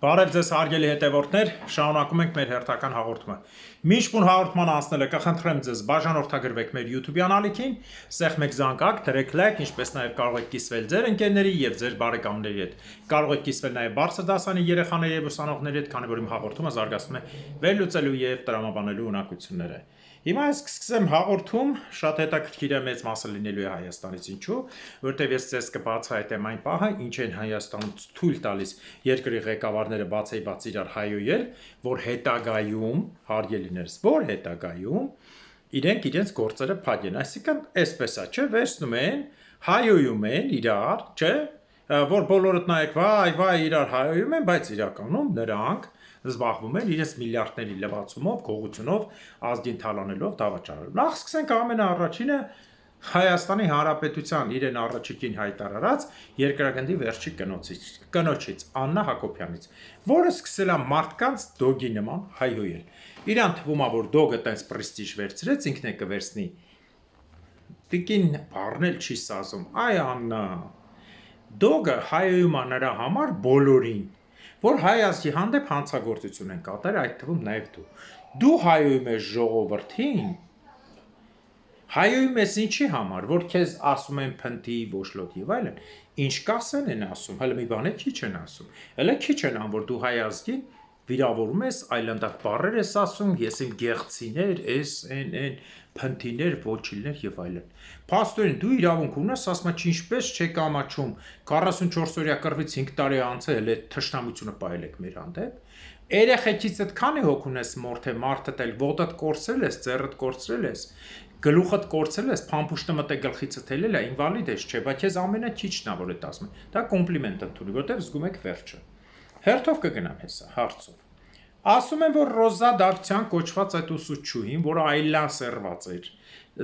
Բարև ձեզ հարգելի հետևորդներ, շարունակում ենք մեր հերթական հաղորդումը։ Մինչ որ հաղորդման անցնելը կխնդրեմ ձեզ բաժանորդագրվեք մեր YouTube-յան ալիքին, սեղմեք զանգակ, դրեք լայք, ինչպես նաև կարող եք կիսվել ձեր ընկերների եւ ձեր բարեկամների հետ։ Կարող եք կիսվել նաև բարձր դասանի երեխաների եւ ուսանողների հետ, քանի որ իմ հաղորդումը զարգացնում է վերլուծելու եւ տրամաբանելու ունակությունները։ Հիմա ես կսկսեմ հաղորդում, շատ հետաքրքիր է մեծ մասը լինելու է Հայաստանից, ինչու, որտեղ ես ձեզ կբացահայտեմ այն պահը, ինչ են Հայաստանում թույլ տալիս երկրի ղեկավարները բացի իրար հայոյել, որ հետագայում, հարգելիներս, որ հետագայում իրենք իրենց գործերը փակեն, այսինքն այսպես է, չէ, վերցնում են, հայոյում են իրար, չէ, որ բոլորդ նայեք, վայ, իրար հայոյում են, բայց իրականում նրանք զբաղվում են իրենց միլիարդների լվացումով, գողությունով, ազգին թալանելով, դավաճանելով։ Նախ սկսենք ամենաառաջինը Հայաստանի Հանրապետության իրեն առաջիկին հայտարարած երկրագնդի վերջի կնոջից Աննա Հակոբյանից, որը սկսել է մարդկանց դոգի նման հայհոյել։ Իրան թվում է, որ դոգը տենց պրեստիժ վերցրեց, ինքն է կվերցնի։ Տիկին բառնել չի սազում։ Այ Աննա, դոգը հայոյում է նրա համար բոլորին, որ հայ ազգի հանդեպ հանցագործություն են կատարել, այդ թվում նաև դու։ Դու հայոյում ես ժողովրդին, հայոյում ես ինչի համար, որ քեզ ասում են փնթի, ոշլոտ եւ այլն, ինչ կասեն են ասում, հələ մի բան է քիչ են ասում, հələ քիչ են ան, որ դու հայ ազգին վիրավորում ես, այլանդակ բառեր ես ասում, ես իմ գեղցիներ, ես են փնթիներ, ոչիլներ եւ այլն։ Փաստորեն դու իրավունք ունես, ասում ես ինչպես չեք ամաչում 44 օրյա կռվից 5 տարի անցել է թշնամությունը պայելեք մեր հանդեպ։ Երեխեքից այդքան է հոգ ունես մորթե մարդդ էլ ոտդ կորցրել ես, ձեռդ կորցրել ես, գլուխդ կորցրել ես, փամփուշտը մտե գլխիցդ հելել է, ինվալիդ ես, չէ, բայց քեզ ամենաքիչն է որ այդ ասում են։ Դա կոմպլիմենտ ընդունի, որտեվ զգում եք վերջը։ Հերթով կգնամ հեսա, հարցով։ Ասում են, որ Ռոզա Դավթյան կոչված այդ ուսուցչուհին, որը այլասերված էր,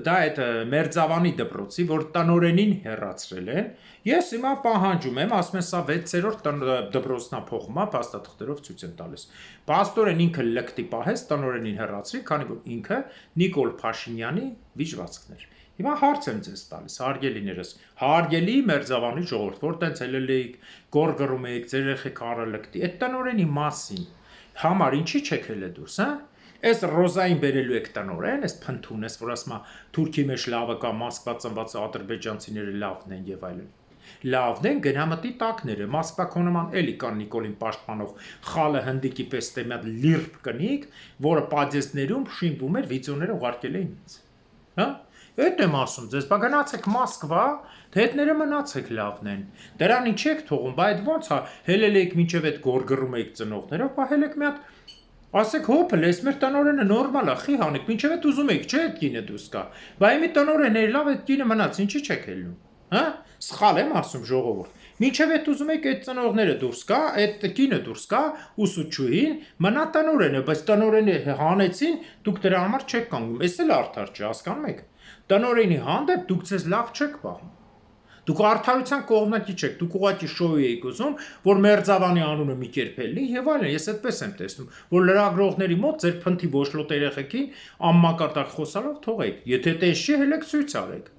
դա այդ Մերձավանի դպրոցի, որ տնօրենին հեռացրել են, ես հիմա պահանջում եմ, ասում են, սա 6-րդ դպրոցն է փոխումա, փաստաթղթերով ցույց են տալիս։ Պաստորեն ինքը լկտի պահեց, տնօրենին հեռացրի, քանի որ ինքը Նիկոլ Փաշինյանի վիճվածքն էր։ Հիմա հարց եմ ձեզ տալիս, հարգելիներս, հարգելի Մերձավանի ժողովուրդ, որ տենց ելել եք, գորգռում եք, ձեր երեխեք առել լկտի, այդ տնօրենի մասին համար ինչի չեք հելը դուրս, հա? Այս Ռոզային բերելու եք տնօրեն, այս փնթուն ես, որ ասում է Թուրքի մեջ լավը կա, Մոսկվա ծնված ադրբեջանցիները լավն են եւ այլն։ Լավն են գնամտի տակները, Մոսկվա քո նման էլի կան Նիկոլին պաշտպանող խալը հնդիկի պես տեմյալ լիրբ կնիկ, որը պատեստներում շինվում էր, վիդեոները ուղարկել էին ինձ։ Հա? Այդ եմ ասում ձեզ, բա գնացեք Մոսկվա, հետները մնացեք լավն են։ Դրան ինչ եք թողում, բա այդ ոնց է, հելել եք մինչև այդ գորգռում եք ծնողներով, բա հելեք մի հատ ասեք հոփ, լես մեր տնօրենը նորմալ է, խի հանեք, մինչև այդ ուզում եք, չէ՞ այդ կինը դուրս կա։ Բա իմի տնօրենը լավ այդ կինը մնաց, ինչի չեք հելնում։ Հա? Սխալ եմ ասում ժողովուրդ։ Մինչև այդ ուզում եք այդ ծնողները դուրս կա, այդ կինը դուրս կա, ուսուցչուհին, մնա տնօրենը, բայց տնօրենը հանեցին, դուք դրա համար չեք կանգնում։ Էս էլ արդար չէ, հասկանում եք։ Տնօրենի հանդեպ դուք ձեզ լավ չեք պահում։ Դուք արդարության կողմնակի չեք, դուք ուղղակի շոու եք ուզում, որ Մերձավանի անունը մի կերպ լինի եւ այլն։ Ես այդպես եմ տեսնում, որ լրագրողների մոտ ձեր փնթի ոշլոտ երեխեքին անմակարդակ խոսալով թողեք։ Եթե տես չի, հելեք ցույց արեք։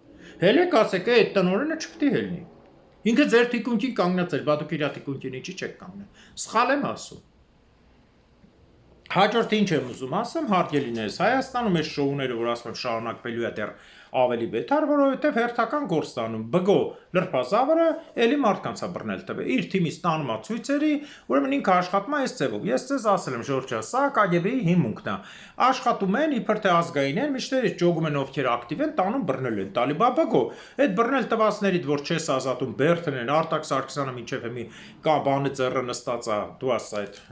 Հելեք ասեք, այդ տնօրենը չպետք է հելնի։ Ինքը ձեր թիկունքին կանգնած էր, բա դուք իր թիկունքին ինչի չեք կանգնել։ Սխալ եմ ասում։ Հաջորդը ինչ եմ ուզում ասեմ, հարգելիներս, Հայաստանում այս շոուները, որ ասում եմ շարունակվելու է դեռ ավելի բետար, որովհետև հերթական գործ տանում, բգո լրբազավրը էլի մարդկանց է բռնել տվել, իր թիմից տանում է ցույցերի, ուրեմն ինքը աշխատում է այս ձևով։ Ես ձեզ ասել եմ, Ժորժա, սա KGB-ի հիմունքն է։ Աշխատում են, իբր թե ազգային են, միշտ ճոգում են ովքեր ակտիվ են, տանում բռնել են, տալի բա բգո։ Այդ բռնել տվածներից, որ չես ազատում, Բերթն են, Արտակ Սարգսյանը մինչև հիմի կա բանը ծեռը նստած է, դու ասա այդ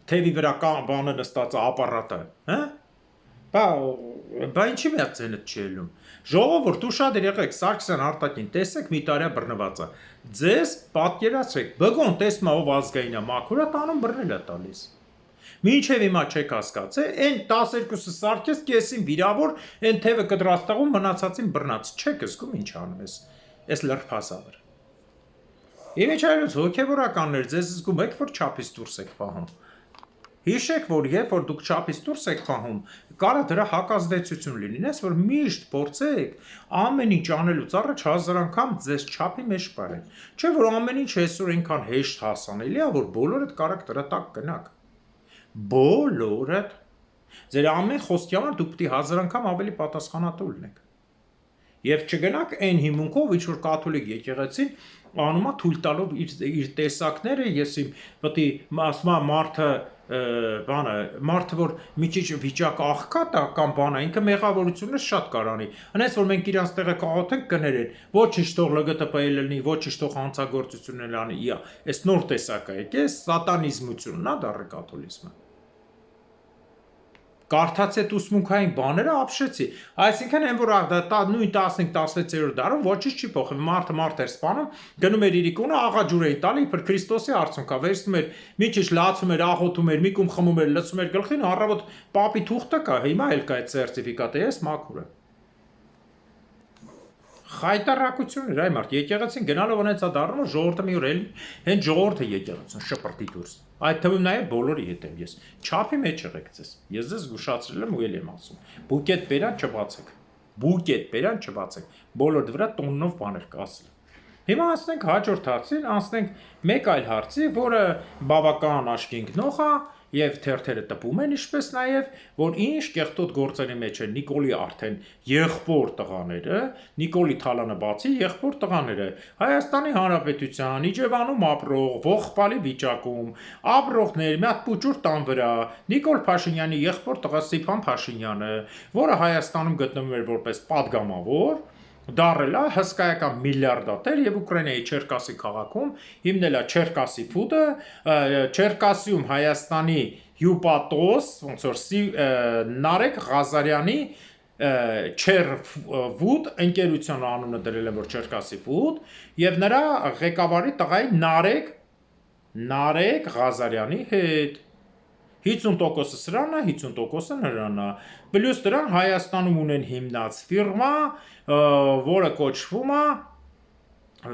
թևի վրա կա բանը նստած է ապարատը, հա? Բա ինչի մի հատ ձենդ չի ելնում։ Ժողովուրդ ուշադիր եղեք, Սարգսյան Արտակին տեսեք մի տարյա բռնված է։ Ձեզ պատկերացրեք, բգոն տեսնում ով ազգային է, մաքուր է տանում բռնել է տալիս։ Մինչև հիմա չեք հասկացել, այն 12-ը սարքես կեսին վիրավոր, այն թևը կդրաստաղում մնացածին բռնած, չեք զգում ինչ անում ես, այս լրբազավրը։ Եվ ինչ այլոց հոգևորականներ, ձեզ զգում եք, որ չափից դուրս եք պահում։ Հիշեք, որ երբ որ դուք չափից դուրս եք պահում, կարա դրա հակազդեցություն լինի, այնպես որ միշտ փորձեք ամեն ինչ անելուց առաջ 1000 անգամ ձեզ չափի մեջ պահել։ Չէ՞ որ ամեն ինչ այսօր այնքան հեշտ հասանելի է, որ բոլորդ կարաք դրա տակ գնաք։ Բոլորդ ձեր ամեն խոսքի համար դուք պետք է 1000 անգամ ավելի պատասխանատու լինեք։ Եվ չգնաք այն հիմունքով, ինչ որ կաթոլիկ եկեղեցին անում է թույլ տալով իր տեսակները, ես իմ պետք է ասում եմ մարդը որ մի քիչ վիճակ աղքատ է կամ բան է, ինքը մեղավորությունը շատ կարանի։ Այնպես որ մենք իրանց տեղը կաղոթենք կներեն, ոչինչ թող ԼԳՏԲ-ը լինի, ոչինչ թող հանցագործություններ անի, այս նոր տեսակ է, եկես սատանիզմությունն է դառը կաթոլիզմը։ Կարդաց այդ ուսմունքային բաները ապշեցի, այսինքն այն որ նույն 15-16-րդ դարում ոչինչ չի փոխել, մարդը էր սպանում, գնում էր իրիկունը, աղաջուր էին տալի, իբր Քրիստոսի արցունքա, վերցնում էր, մի քիչ լացում էր, աղոթում էր, մի կում խմում էր, լցում էր գլխին, առավոտ պապի թուղթը կա, հիմա էլ կա այդ սերտիֆիկատը, ես մաքուր եմ։ Խայտարակություն էր, այ մարդ, եկեղեցին գնալով ունեցա դառնում ժողովուրդը մի օր էլ հենց ժողովուրդը եկեղեցին շպրտի դուրս։ Այդ թվում նաև բոլորի հետ եմ ես։ Չափի մեջ եղեք ձեզ։ Ես ձեզ զգուշացրել եմ ու ել եմ ասում։ Բուկետ բերան չբացեք։ Բուկետ բերան չբացեք։ Բոլոր վրա տոննով բաներ կասել։ Հիմա ասենք հաջորդ հարցին, անցնենք մեկ այլ հարցի, որը բավական աչքի ընկնող է եւ թերթերը տպում են, ինչպես նաեւ որ ինչ կեղտոտ գործերի մեջ են Նիկոլի արդեն եղբոր տղաները, Նիկոլի Թալանը բացի եղբոր տղաները, Հայաստանի Հանրապետության Իջևանում ապրող, ողբալի վիճակում, ապրողներ մի հատ փուճուր տան վրա, Նիկոլ Փաշինյանի եղբոր տղա Սիփան Փաշինյանը, որը Հայաստանում գտնվում էր որպես падգամավոր, դարել է հսկայական միլիարդատեր եւ Ուկրաինայի Չերկասի քաղաքում հիմնել է Չերկասի ֆուդը, Չերկասիում Հայաստանի հյուպատոս, ոնց որ Նարեկ Ղազարյանի Չերվուդ ընկերության անունը դրել են որ Չերկասի ֆուդ եւ նրա ղեկավարի տղայի Նարեկ Ղազարյանի հետ 50% սրանա, 50% նրանա։ Պլյուս դրան Հայաստանում ունեն հիմնած ֆիրմա, որը կոչվում է,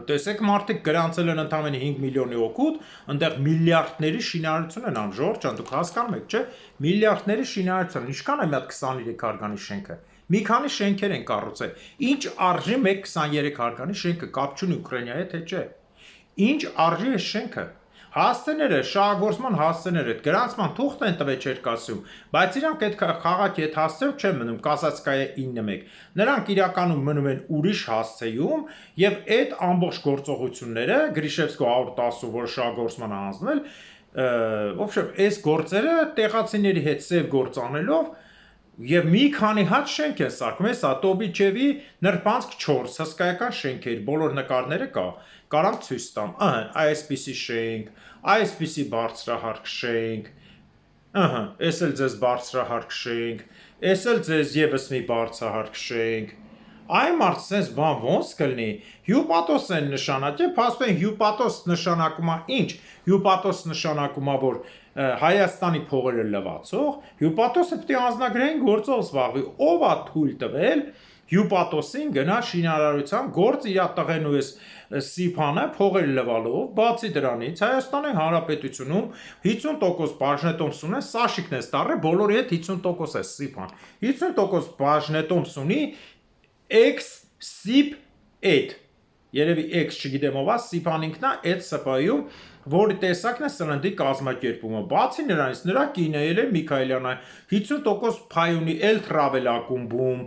տեսեք մարդիկ գրանցել են ընդամենը 5 միլիոնի օգուտ, այնտեղ միլիարդների շինարարություն են անում, Ժորժ ջան, դուք հասկանում եք, չէ՞, միլիարդների շինարարություն, ինչքան է մի հատ 23 հարգանի շենքը։ Մի քանի շենքեր են կառուցել։ Ինչ արժի մեկ 23 հարգանի շենքը, կապ չունի Ուկրաինայի հետ, թե չէ։ Ինչ արժի է շենքը։ Հասցեները, շահագործման հասցեները, գրանցման թուղթ են տվել Չերկասիում, բայց իրանք այդ քաղաքի հետ հասցեով չեն մնում, Կասացկայա 9-1։ Նրանք իրականում մնում են ուրիշ հասցեում եւ այդ ամբողջ գործողությունները Գրիշևսկու 110-ով որ շահագործման հանձնել, ոբշեմ, այս գործերը տեղացիների հետ սև գործ անելով Եվ մի քանի հատ շենք են սարքում, հեսա Տոբիչևի նրբանցք 4 հսկայական շենքեր, բոլոր նկարները կա, կարամ ցույց տամ, այսպիսի շենք, այսպիսի բարձրահարկ շենք, էս էլ ձեզ բարձրահարկ շենք, էս էլ ձեզ եւս մի բարձրահարկ շենք, Այ մարդ sense բան ոնց կլինի, հյուպատոս են նշանակել, փաստորեն հյուպատոս նշանակում է ինչ, հյուպատոս նշանակում է որ Հայաստանի փողերը լվացող, հյուպատոսը պետք է անձնագրային գործով զբաղվի, ով է թույլ տվել հյուպատոսին գնա շինարարության գործ իր տղեն ու Սիփանը փողեր լվալով, բացի դրանից Հայաստանի Հանրապետությունում 50% բաժնետոմս ունեն, Սաշիկն է ստառը, բոլորի հետ 50% է Սիփան, 50% բաժնետոմս ունի X-SIP այդ Երևի X չգիտեմ ով է, Սիփան ինքն է այդ ՍՊ-ում, որի տեսակն է սննդի կազմակերպումը։ Բացի նրանից նրա կինը Էլեն Միքայելյանը 50% փայ ունի էլ Travel ակումբում,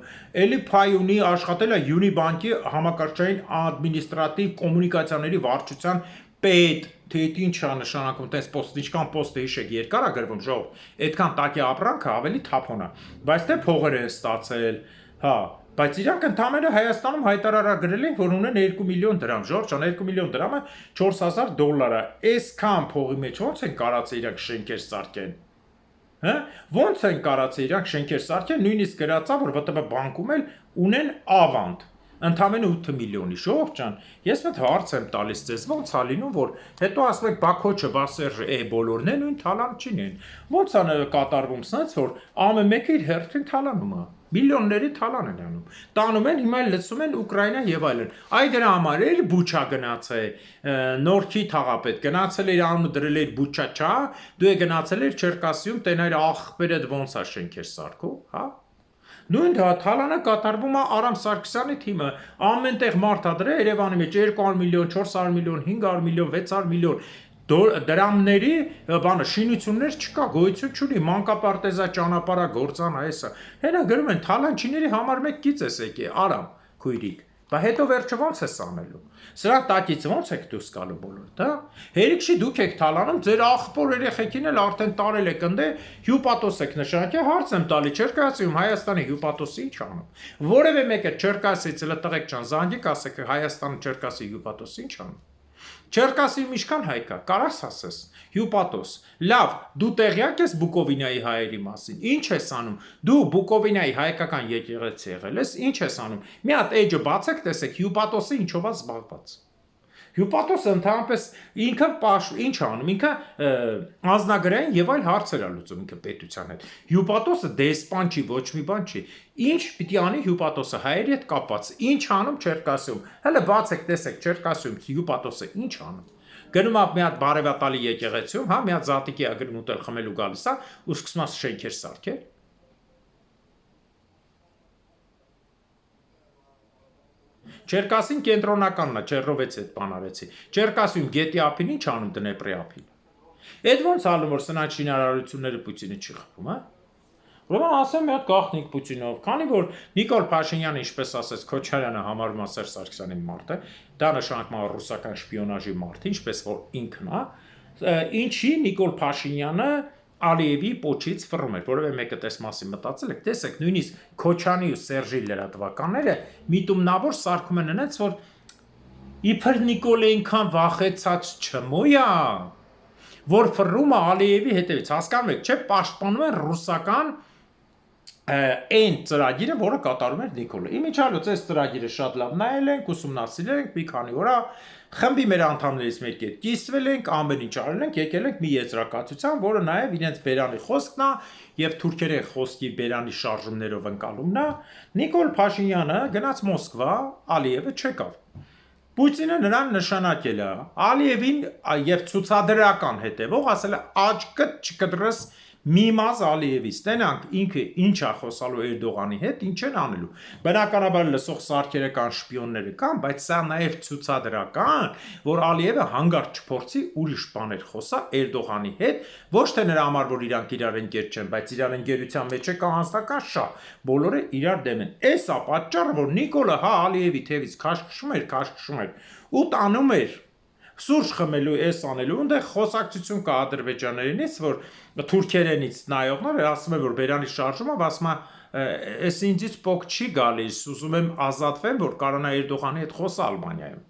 էլի փայ ունի աշխատել է Յունիբանկի համակարգչային ադմինիստրատիվ կոմունիկացիաների վարչության պետ, թե ինչ է նշանակում, տես post, ինչքան post-ը հիշեք, երկար է գրվում ժողով, այդքան տակի ապրանքը ավելի թափոն է, բայց թե փողեր են ստացել, հա Բայց իրանք ընդամենը Հայաստանում հայտարարագրել են, որ ունեն 2 միլիոն դրամ, Ժորժ ջան, 2 միլիոն դրամը $4000 է։ Այսքան փողի մեջ ո՞նց են կարացել իրանք շենքեր սարքեն։ Հա? Ո՞նց են կարացել իրանք շենքեր սարքեն, նույնիսկ գրածա, որ ՎՏԲ բանկում էլ ունեն ավանդ։ Ընդամենը 8 միլիոնի, Ժորժ ջան, ես մեկ հարց եմ տալիս ձեզ, ո՞նց է լինում, որ հետո ասում եք Բաքոչը, Բասերժը, բոլորն են նույն թալան չին են։ Ո՞նց է կատարվում սենց, որ ամեն մեկը իր հերթին թալանում է։ միլիոնների թալան են անում, տանում են, հիմա լցում են Ուկրաինա եւ այլն, այ դրա համար էլ Բուչա գնացել, Նորքի թաղապետ գնացել էր անունը դրել էր Բուչաչա, դու է գնացել էր Չերկասիում, տենայր աղբերդ ոնց է շենքեր սարքու, հա։ Նույն թալանը կատարվում է Արամ Սարգսյանի թիմը, ամենտեղ մարդ ա դրել Երևանի մեջ 200 միլիոն, 400 միլիոն, 500 միլիոն, 600 միլիոն դրամների բանը շինություններ չկա, գոյություն չունի, մանկապարտեզա ճանապարհա գործան այսա։ Հենա գրում են թալանչիների համար մեկ գիծ էս եկե, Արամ, քույրիկ, բա հետո վերջը ոնց ես անելու։ Սրա տակից ոնց եք դուրս գալու բոլորը, դա։ Հերիքշի դուք եք թալանում, ձեր աղբոր երեխեքին էլ արդեն տարել եք ընդ հյուպատոս եք նշանակել, հարց եմ տալի Չերկասիում Հայաստանի հյուպատոսի ինչ անում։ Որևէ մեկը Չերկասից լտղեք չան զանգիկ ասեք Հայաստանը Չերկասի հյուպատոսի ինչ անում։ Չերկասիում ինչքան հայ կա, կարաս ասես, հյուպատոս, լավ, դու տեղյակ ես Բուկովինայի հայերի մասին, ինչ ես անում, դու Բուկովինայի հայկական եկեղեցի եղել ես, ինչ ես անում, մի հատ էջը բացեք, տեսեք, հյուպատոսը ինչով է զբաղված։ Հյուպատոսը ընդհանրապես ինքը ինչ անում, ինքը անձնագրային եւ այլ հարցեր է լուծում ինքը պետության հետ։ Հյուպատոսը դեսպան չի, ոչ մի բան չի։ Ինչ պիտի անի հյուպատոսը հայերի հետ կապված։ Ինչ անում Չերկասիում։ Հələ բացեք, տեսեք Չերկասիում հյուպատոսը ինչ անում։ Գնում է մի հատ բարևատալի եկեղեցիում, հա, մի հատ զատիկի ա գրում ուտել խմելու գալիս է, ու սկսում է շենքեր սարքել։ Չերկասին կենտրոնականն է, Չեռովեցի հետ բան արեցի։ Չերկասիում գետի ափին ինչ անում Դնեպրի ափին։ Այդ ոնց ալում որ սնանչ շինարարությունները Պուտինը չի խփում, հա։ Ուրեմն ասեմ մի հատ գաղտնիք Պուտինով, քանի որ Նիկոլ Փաշինյանը, ինչպես ասեց Քոչարյանը համարում է Սերժ Սարգսյանի մարդը, դա նշանակում է ռուսական շպիոնաժի մարդ, ինչպես որ ինքն է, ինչի Նիկոլ Փաշինյանը Ալիևի պոչից ֆռում էր, որովհետեւ մեկը տես մասի մտածել եք, տեսեք, նույնիսկ Քոչանի ու Սերժի լրատվականները միտումնավոր սարքում են այնց, որ իբր Նիկոլը ինքան վախեցած չմոյա, որ ֆռում է Ալիևի հետևից, հասկանում եք, չէ, պաշտպանում են ռուսական այն ծրագիրը, որը կատարում էր Նիկոլը։ Իմիջիալոց այս ծրագիրը շատ լավ նայել ենք, ուսումնասիրել ենք, մի քանի օր խմբի մեր անդամներից մեկի հետ կիսվել ենք, ամեն ինչ արել ենք, եկել ենք մի եզրակացության, որը նաև իրենց բերանի խոսքն է եւ թուրքերեն խոսքի բերանի շարժումներով ընկալումն է։ Նիկոլ Փաշինյանը գնաց Մոսկվա, Ալիևը չեկավ։ Պուտինը նրան նշանակել է Ալիևին եւ ցուցադրական հետևող ասել է աչքդ չկտրես մի մազ Ալիևից, տենանք ինքը ինչ է խոսալու Էրդողանի հետ, ինչ են անելու։ Բնականաբար լսող սարքերը կան, շպիոնները կան, բայց սա նաև ցուցադրական, որ Ալիևը հանգարտ չփորձի ուրիշ բաներ խոսա Էրդողանի հետ, ոչ թե նրա համար, որ իրանք իրար ընկեր չեն, բայց իրար ընկերության մեջ է կա հանձնական շահ, բոլորը իրար դեմ են։ Էս է պատճառը, որ Նիկոլը հա Ալիևի թևից քաշքշում էր ու տանում էր սուրճ խմելու էս անելու, այնտեղ խոսակցություն կա ադրբեջաներինից, որ թուրքերենից նայողները ասում են, որ բերանի շարժումը, ասում է, այս ինձից փոք չի գալիս, ուզում եմ ազատվեմ, որ կարողանա Էրդողանի հետ խոսա Ալբանիայում։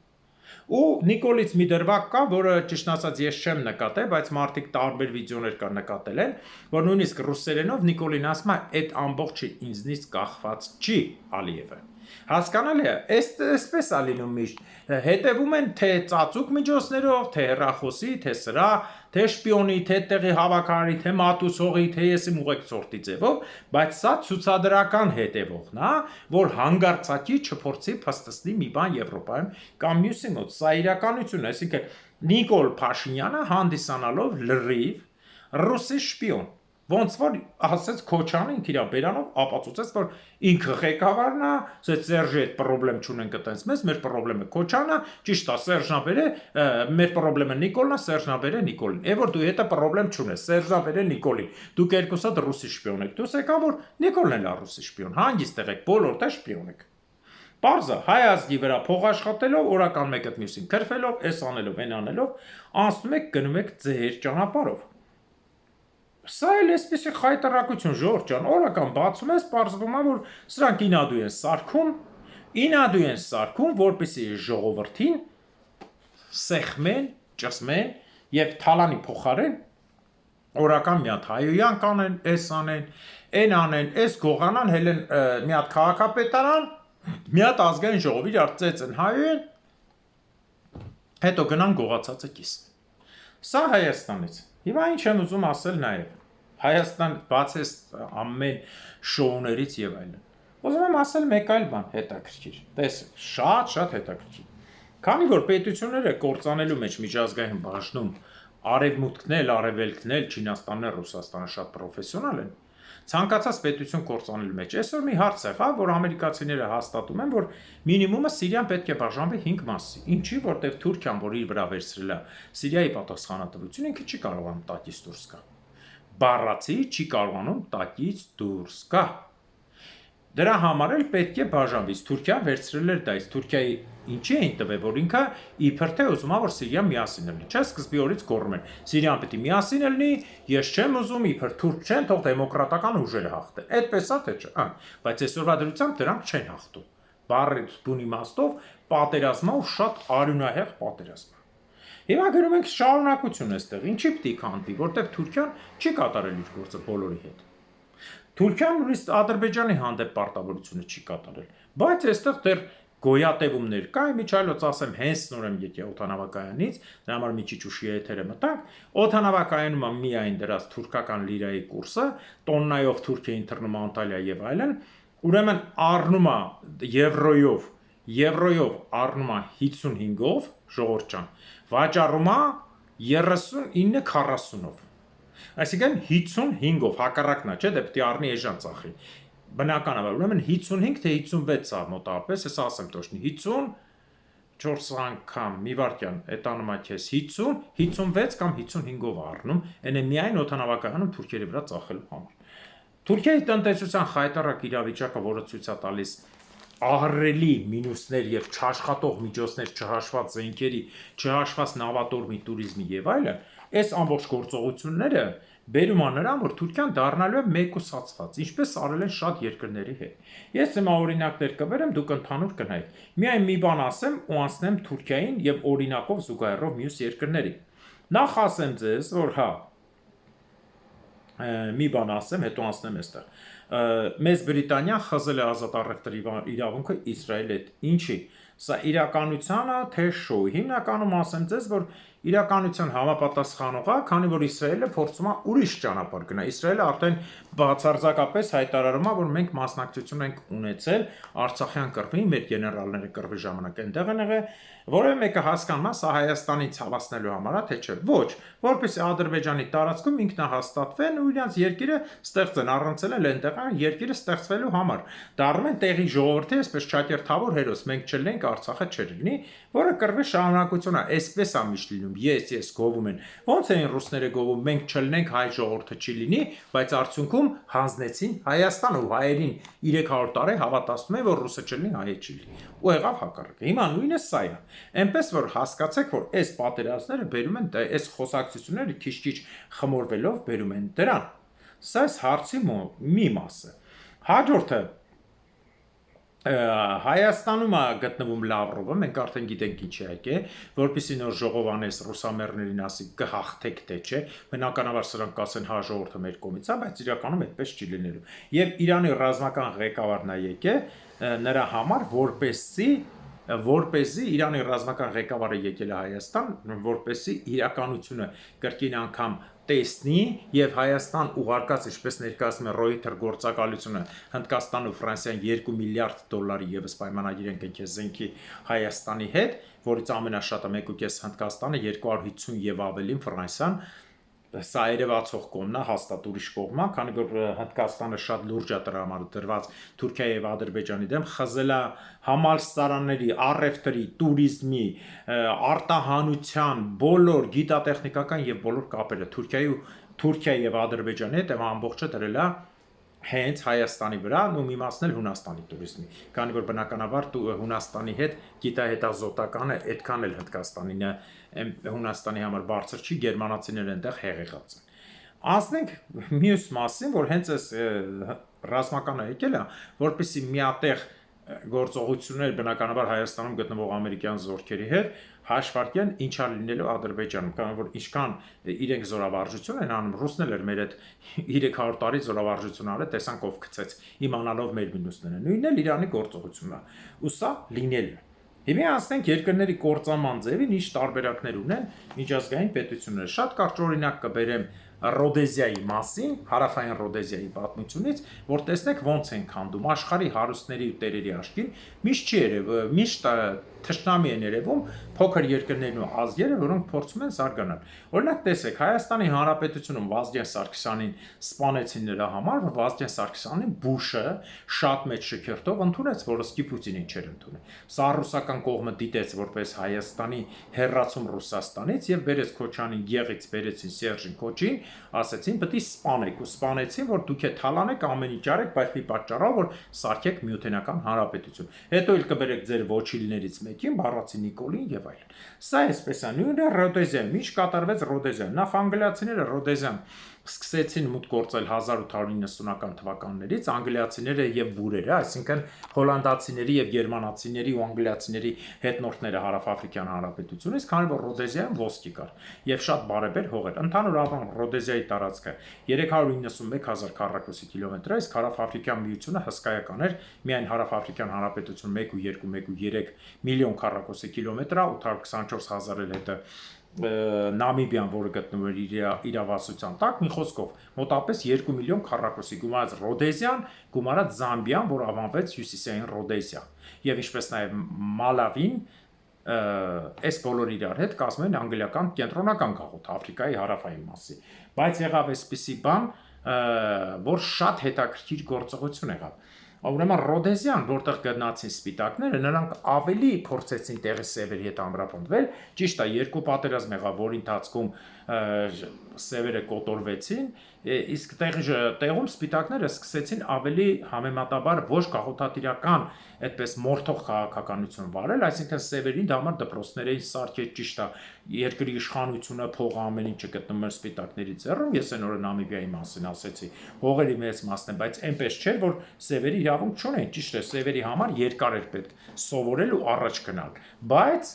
Ու Նիկոլից մի դրվագ կա, որը ճիշտ ասած ես չեմ նկատել, բայց մարդիկ տարբեր վիդեոներ կան նկատել են, որ նույնիսկ ռուսերենով Նիկոլին ասում է, այդ ամբողջը ինձնից կախված չի Ալիևը։ Հասկանալի է, այսպես է լինում միշտ, հետևում են թե ծածուկ միջոցներով, թե հեռախոսի, թե սրա, թե շպիոնի, թե տեղի հավաքարարի, թե մատուցողի, թե եսիմ ուղեկցորդի ձևով, բայց սա ցուցադրական հետևողն է, որ հանգարցակի չփորձի փաստացնի մի բան Եվրոպայում կամ մյուսի մոտ, սա իրականություն է, այսինքն Նիկոլ Փաշինյանը հանդիսանալով լրիվ ռուսի շպիոն, ոնց որ ասեց Քոչանը ինք իր բերանով ապացուցեց, որ ինքը ղեկավարն է, Սերժի հետ խնդրեմ չունենք այտենց մեզ, մեր խնդրեմը Քոչանը, ճիշտ է, Սերժն է բերե, մեր խնդրեմը Նիկոլն է, Սերժն է բերե Նիկոլին։ Է որ դու հետը խնդրեմ չունես, Սերժն է բերե Նիկոլին։ Դուք երկուսը ռուսի շպիոն եք։ Դուս եկա որ Նիկոլն էլ է ռուսի շպիոն, հանգիստ եղեք, բոլորդ է շպիոն եք։ Պարզը հայ ազգի վրա փող աշխատելով, օրական մեկը մյուսին քրֆելով, էս անելով, այն անելով, անցնում եք գնում եք ձեր ճանապարհով։ Սա էլ էսպիսի խայտարակություն, Ժորժ ջան, օրական բացում ես, պարզվում է, որ սրանք ինադու են սարքում, որպեսզի ժողովրդին սեղմեն, ճսմեն եւ թալանի փոխարեն օրական մի հատ հայոյան կանեն, էս անեն, այն անեն, էս գողանան, հելեն մի հատ քաղաքապետարան, մի հատ ազգային ժողով իրար ծեծեն հայոեն, հետո գնան գողացածը կիսվեն։ Սա Հայաստանից։ Հիմա ինչ եմ ուզում ասել նաև։ Հայաստան բացես ամեն շոուներից եւ այլն։ Ուզում եմ ասել մեկ այլ բան հետաքրքիր։ Տեսեք, շատ հետաքրքիր։ Քանի որ պետությունները կործանելու մեջ միջազգային բաժնում արևմուտքն էլ, արևելքն էլ, Չինաստանն էլ, Ռուսաստանը շատ պրոֆեսիոնալ են, ցանկացած պետություն կործանելու մեջ։ Այսօր մի հարց եղավ, որ ամերիկացիները հաստատում են, որ մինիմումը Սիրիան պետք է բաժանվի 5 մասի։ Ինչի, որտեղ Թուրքիան, որ իր վրա վերցրել է Սիրիայի պատասխանատվությունը, ինքը չի կարողանում տակից դուրս գա։ Բառացի չի կարողանում տակից դուրս գա։ Դրա համար էլ պետք է բաժանվի։ Թուրքիան վերցրել էր դա, իսկ Թուրքիայի ինչի էին տվել, որ ինքը իբր թե ուզում է, որ Սիրիան միասին լինի։ Չէ, սկզբի օրից գոռում են, Սիրիան պետք է միասին լինի, ես չեմ ուզում, իբր թուրք չեն, թող դեմոկրատական ուժերը հաղթեն։ Այդպես է թե չէ։ Բայց այսօրվա դրությամբ դրանք չեն հաղթում։ Բառի բուն իմաստով պատերազմա ու շատ արյունահեղ պատերազմ։ Հիմա գրում ենք շարունակություն այստեղ։ Ինչի պիտի քանդվի, որտեղ Թուրքիան չի կատարել իր գործը բոլորի հետ։ Թուրքիան նույնիսկ Ադրբեջանի հանդեպ պարտավորությունը չի կատարել, բայց այստեղ դեռ գոյատևումներ կա, միջայլոց ասեմ, հենց նոր եմ եկել օդանավակայանից, դրա համար մի քիչ ուշի եթերը մտանք, օդանավակայանում միայն դրած թուրքական լիրայի կուրսը, տոննայով Թուրքիային թռնում Անտալիա եւ այլն, ուրեմն առնում է եվրոյով առնում է 55-ով, ժողովուրդ ջան, վաճառում է 39-40-ով։ Այսինքն 55-ով հակառակն է, չէ՞, դե պետք է առնի էժան ծախի։ Բնականաբար, ուրեմն 55 թե 56 է մոտավորապես, ես ասեմ точно 54 անգամ մի վարքյան էտանում է քեզ 50, 56 կամ 55-ով առնում, այն է միայն օդանավակայանում Թուրքիայի վրա ծախելու համար։ Թուրքիայի տնտեսության խայտառակ իրավիճակը, որը ցույց է տալիս ահռելի մինուսներ եւ չաշխատող միջոցներ, չհաշված զենքերի, չհաշված նավատորմի, туриզմի եւ այլն, այս ամբողջ գործողությունները բերում են նրան, որ Թուրքիան դառնալու է մեկուսացված, ինչպես արել են շատ երկրների հետ։ Ես հիմա օրինակներ կբերեմ, դուք ընդհանուր կնայեք։ Միայն մի բան ասեմ ու անցնեմ Թուրքիային եւ օրինակով զուգահեռով մյուս երկրների։ Նախ ասեմ ձեզ, որ մի բան ասեմ, հետո անցնեմ այստեղ։ Մեծ Բրիտանիան խզել է ազատ առևտրի իրավունքը Իսրայելի հետ։ Ինչի՞։ Սա իրականությանը թե շոու։ Հիմնականում ասեմ ձեզ, որ իրականության համապատասխանող է, քանի որ Իսրայելը փորձում է ուրիշ ճանապարհ գնա։ Իսրայելը արդեն բացարձակապես հայտարարում է, որ մենք մասնակցություն ենք ունեցել Արցախյան կռվի, մեր գեներալները կռվի ժամանակ այնտեղ են եղել, որևէ մեկը հասկանում է, սա Հայաստանին ցավացնելու համար է, թե չէ։ Ոչ, որպեսզի Ադրբեջանի տարածքում ինքնահաստատվեն ու իրենց երկիրը ստեղծեն, առնցել են այնտեղ երկիրը ստեղծվելու համար։ Դառնում են տեղի ժողովրդի, այսպես ճակերտավոր հերոս, մենք չլինենք Արցախը չլինի, որը կռվի շարունակություն է, այսպես է միշտ լինում։ Ես գովում են։ Ոնց էին ռուսները գովում, մենք չլինենք հայ ժողովուրդը չի լինի, բայց արդյունքում հանձնեցին Հայաստանը ու հայերին 300 տարի հավատացնում են, որ ռուսը չլինի, հայը չի լինի։ Ու եղավ հակառակը։ Հիմա նույնը սա է։ Այնպես որ հասկացեք, որ այս պատերազմները բերում են, այս խոսակցությունները քիչ-քիչ խմորվելով բերում են դրան։ Սա այս հարցի մի մասը։ Հաջորդը Հայաստանում է գտնվում Լավրովը, մենք արդեն գիտենք ինչի եկե, որպեսզի նոր ժողով անես ռուսամերներին ասի կհաղթեք թե չէ, բնականաբար սրանք կասեն հա ժողովուրդը մեր կողմից է, բայց իրականում այդպես չի լինելու։ Եվ Իրանի ռազմական ղեկավարն է եկե նրա համար, որպեսզի Իրանի ռազմական ղեկավարը եկել է Հայաստան, որպեսզի իրականությունը կրկին անգամ տեսնի եւ Հայաստան ուղարկած, ինչպես ներկայացնում է Reuters գործակալությունը, Հնդկաստան ու Ֆրանսիան 2 միլիարդ դոլարի եւս պայմանագիր են կնքել զենքի Հայաստանի հետ, որից ամենաշատը 1.5 Հնդկաստանը, 250 եւ ավելին Ֆրանսիան, սա երևացող կողմն է, հաստատ ուրիշ կողմ է, քանի որ Հնդկաստանը շատ լուրջ է տրամադրված Թուրքիայի եւ Ադրբեջանի դեմ, խզել է համալսարանների, առևտրի, туриզմի, արտահանության, բոլոր գիտատեխնիկական եւ բոլոր կապերը Թուրքիայի եւ Ադրբեջանի հետ ամբողջը դրել է հենց Հայաստանի վրա ու մի մասն էլ Հունաստանի туриզմի, քանի որ բնականաբար Հունաստանի հետ գիտահետազոտականը այդքան էլ Հունաստանի համար բարձր չի, գերմանացիները այնտեղ հեղեղած են։ Անցնենք մյուս մասին, որ հենց այս ռազմականը եկել է, որպեսզի միատեղ գործողություններ բնականաբար Հայաստանում գտնվող ամերիկյան զորքերի հետ հաշվարկեն ինչա լինելու Ադրբեջանում, քանի որ ինչքան իրենք զորավարժություն են անում, ռուսն էլ էր մեր այդ 300 տարի զորավարժություն արել, տեսանք ով գցեց, իմանալով մեր մինուսները։ Նույնն էլ Իրանի գործողությունն է, ու սա լինել է։ Հիմա ասենք երկրների կործանման ձևին ինչ տարբերակներ ունեն միջազգային պետությունները։ Շատ կարճ օրինակ կբերեմ Ռոդեզիայի մասին, հարավային Ռոդեզիայի պատմությունից, որ տեսնեք ոնց են քանդում աշխարհի հարուստների ու տերերի աչքին, միշտ չի երևում, միշտ թշնամի են երևում փոքր երկրներն ու ազգերը, որոնք փորձում են զարգանալ։ Օրինակ տեսեք, Հայաստանի Հանրապետությունում Վազգեն Սարգսյանին սպանեցին նրա համար, որ Վազգեն Սարգսյանին Բուշը շատ մեծ շքերթով ընդունեց, որը սկի Պուտինին չէր ընդունել։ Սա ռուսական կողմը դիտեց որպես Հայաստանի հերացում Ռուսաստանից եւ բերեց Քոչանին գեղից բերեցին Սերժին Քոչին, ասեցին պետք է սպանեք ու սպանեցին, որ դուք է թալանեք ամեն ինչ արեք, բայց մի պատճառով որ սարքեք Միութենական Հանրապետություն։ Հետո էլ կբերեք ձեր ոչիլներից մեկին, Բառացի Նիկոլին եւ այլն։ Սա էսպես է, նույնը Ռոդեզիայում, ինչ կատարվեց Ռոդեզիայում։ Նախ անգլիացիները Ռոդեզիան սկսեցին մուտք գործել 1890-ական թվականներից, անգլիացիները եւ բուրերը, այսինքն հոլանդացիների եւ գերմանացիների ու անգլիացիների հետնորդները Հարավաֆրիկյան Հանրապետությունից, քանի որ Ռոդեզիայում ոսկի կար եւ շատ բարեբեր հողեր։ Ընդհանուր առմամբ Ռոդեզիայի տարածքը 391,000 քառակուսի կիլոմետր է, իսկ Հարավաֆրիկյան միությունը հսկայական էր, միայն Հարավաֆրիկյան Հանրապետություն 1 ու 2, 1 ու 3 միլիոն քառակուսի կիլոմետր է, 824,000 էլ հետը Նամիբիան, որը գտնվում էր իրավասության տակ, մի խոսքով մոտապես 2 միլիոն քառակուսի, գումարած Ռոդեզիան, գումարած Զամբիան, որ անվանվեց Հյուսիսային Ռոդեզիա, եւ ինչպես նաեւ Մալավին, այս բոլորը իրար հետ կազմում են անգլիական կենտրոնական գաղութ Աֆրիկայի հարավային մասի, բայց եղավ այսպիսի բան, որ շատ հետաքրքիր գործողություն եղավ։ Ուրեմն Ռոդեզիան, որտեղ գտնացին սպիտակները, նրանք ավելի փորձեցին տեղի սևերի հետ ամրապնդվել, ճիշտ է, երկու պատերազմ եղավ, որի ընթացքում սևերը կոտորվեցին, իսկ տեղում սպիտակները սկսեցին ավելի համեմատաբար ոչ գաղութատիրական, այդպես մորթող քաղաքականություն վարել, այսինքն սևերին դա համար դպրոցներ էին սարքել, ճիշտ է, երկրի իշխանությունը, փողը ամեն ինչը գտնվում էր սպիտակների ձեռում, ես այն օրը Նամիբիայի մասին ասեցի, հողերի մեծ մասն է, բայց այնպես չէր, որ սևերի իրավունք չունեն, ճիշտ է, սևերի համար երկար էր պետք սովորել ու առաջ գնալ, բայց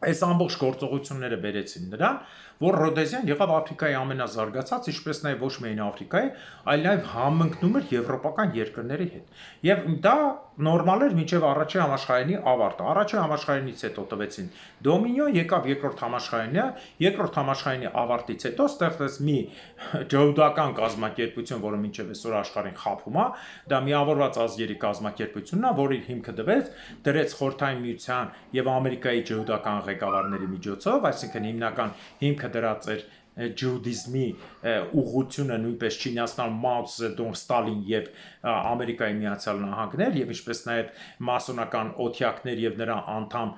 այս ամբողջ գործողությունները բերեցին նրան, որ Ռոդեզիան եղավ Աֆրիկայի ամենազարգացած, ինչպես նաև ոչ միայն Աֆրիկայի, այլ նաև համընկնում էր եվրոպական երկրների հետ։ Եվ դա նորմալ էր մինչև առաջին համաշխարհայինի ավարտը։ Առաջին համաշխարհայինից հետո տվեցին դոմինիո, եկավ երկրորդ համաշխարհայինը, երկրորդ համաշխարհայինի ավարտից հետո ստեղծվեց մի ջոուդական կազմակերպություն, որը մինչև այսօր աշխարհին խաբում է, դա միավորված ազգերի կազմակերպությունն է, որի հիմքը դրեց Խորհրդային Միության եւ Ամերիկայի ջոուդական ղեկավարների միջոցով, այսինքն հիմնական հիմքը դրած էր ջուդիզմի ուղղությունը նույնպես Չինաստան, Մաո Ցեդուն, Ստալին եւ Ամերիկայի Միացյալ Նահանգներ եւ ինչպես նաեւ մասոնական օթյակներ եւ նրա անդամ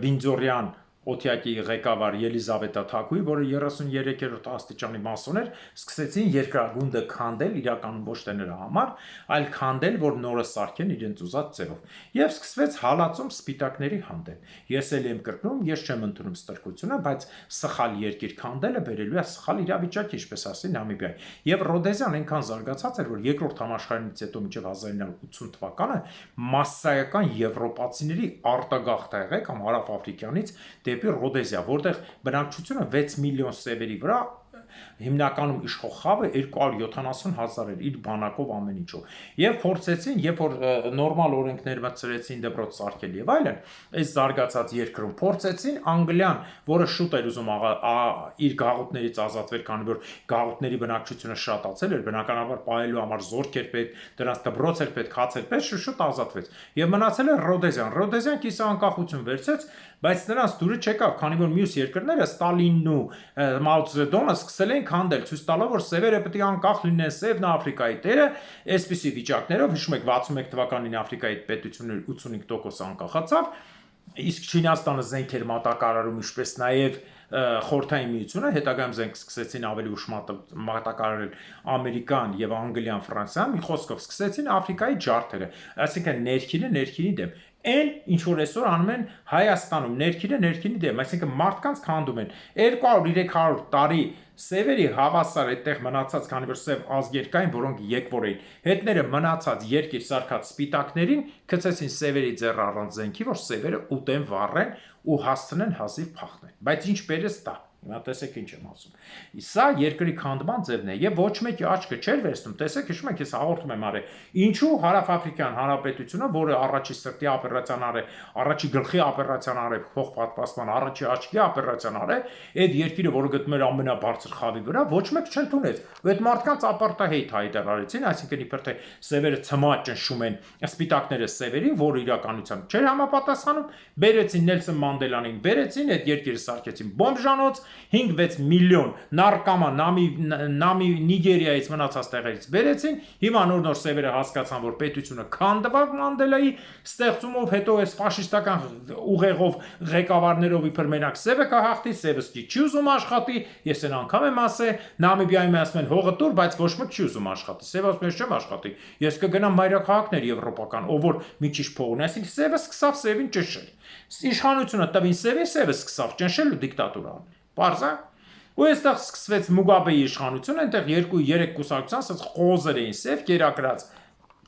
Վինձորյան օթյակի ղեկավար Ելիզավետա Թակուի, որը 33-րդ աստիճանի մասոն էր, սկսեցին երկրագունդը քանդել իրականում ոչ թե նրա համար, այլ քանդել, որ նորը սարքեն իրենց ուզած ձևով։ Եվ սկսվեց հալածում սպիտակների հանդեպ։ Ես էլ եմ կրկնում, ես չեմ ընդունում ստրկությունը, բայց սխալ երկիր քանդելը բերելու է սխալ իրավիճակ, ինչպես ասի Նամիբիայի։ Եվ Ռոդեզիան այնքան զարգացած էր, որ երկրորդ համաշխարհայինից հետո մինչև 1980 թվականը մասսայական եվրոպացիների արտագաղթ ա եղել կամ հարավաֆրիկյանից դեպի Ռոդեզիա, որտեղ բնակչությունը 6 միլիոն սևերի վրա հիմնականում իշխող խավը 270,000 էր իր բանակով ամեն ինչով եւ փորձեցին, երբ որ նորմալ օրենքներ մտցրեցին դպրոց սարքել եւ այլն, այս զարգացած երկրում փորձեցին Անգլիան, որը շուտ էր ուզում իր գաղութներից ազատվել, քանի որ գաղութների բնակչությունը շատացել էր, բնականաբար պահելու համար զորք էր պետք, դրանց դպրոց էր պետք, հաց էր պետք, շուտ ազատվեց եւ մնացել էր Ռոդեզիան։ Ռոդեզիան կիսաանկախություն վերցեց, բայց նրանց դուրը չեկավ, քանի որ մյուս երկրները Ստալինն ու Մաո Ցեդոնը սկսել էին քանդել, ցույց տալով, որ սևերը պետք է անկախ լինեն, Սևն Աֆրիկայի տերը, այսպիսի վիճակներով, հիշում եք 61 թվականին Աֆրիկայի պետությունները 85% անկախացավ, իսկ Չինաստանը զենք էր մատակարարում, ինչպես նաև Խորհրդային Միությունը, հետագայում զենք սկսեցին ավելի ուշ մատակարարել Ամերիկան եւ Անգլիան, Ֆրանսիան, մի խոսքով սկսեցին Աֆրիկայի ջարդերը, այսինքն ներքինը ներքինի դեմ։ Այն ինչ որ այսօր անում են Հայաստանում, ներքինը ներքինի դեմ, այսինքն մարդկանց քանդում են 200-300 տարի սևերի հավասար այդտեղ մնացած, քանի որ սև ազգեր կային, որոնք եկվոր էին, հետները մնացած երկիր սարքած սպիտակներին գցեցին սևերի ձեռ առանց զենքի, որ սևերը ուտեն, վառեն ու հասցնեն հազիվ փախնեն։ Բայց ինչ բերեց դա։ Հիմա տեսեք ինչ եմ ասում։ Սա երկրի քանդման ձևն է եւ ոչ մեկի աչքը չէր վերցնում։ Տեսեք, հիշում եք, ես հաղորդում եմ արել։ Ինչու Հարավաֆրիկյան Հանրապետությունը, որը առաջի սրտի օպերացիան արել, առաջի գլխի օպերացիան արել, փող պատվաստման առաջի աչքի օպերացիան արել, այդ երկիրը, որը գտնում էր ամենաբարձր խավի վրա, ոչ մեկ չընդունեց։ Այդ մարդկանց ապարտահայտ հայտարարեցին, այսինքն իբր թե սևերը ցմա ճնշում են սպիտակները սևերին, որը իրականությամբ չէր համապատասխանում, բերեցին Նելսոն Մանդելանին, բերեցին այդ երկիրը սարքեցին բոմբժանոց, 5-6 միլիոն նարկոման Նիգերիայից մնացած տեղերից բերեցին, հիմա նոր սևերը հասկացան, որ պետությունը քանդվավ Մանդելայի ստեղծումով, հետո այս ֆաշիստական ուղեղով ղեկավարներով իբր մենակ սևը կհաղթի, սևը չի ուզում աշխատի, ես այն անգամ եմ ասել, Նամիբիայում ասում են հողը տուր, բայց ոչ մեկ չի ուզում աշխատի, սևը ասում է չեմ աշխատի, ես կգնամ մայրաքաղաքներ եվրոպական, ով որ մի քիչ փող ունի, այսինքն սևը սկսավ սևին ճնշել, իշխանությունը տվին սևի, սևը սկսավ ճնշել ու դիկտատուրա անել, պարզ է։ Ու այստեղ սկսվեց Մուգաբեի իշխանությունը, այնտեղ 2-3 կուսակցության ասած խոզեր էին սև կերակրած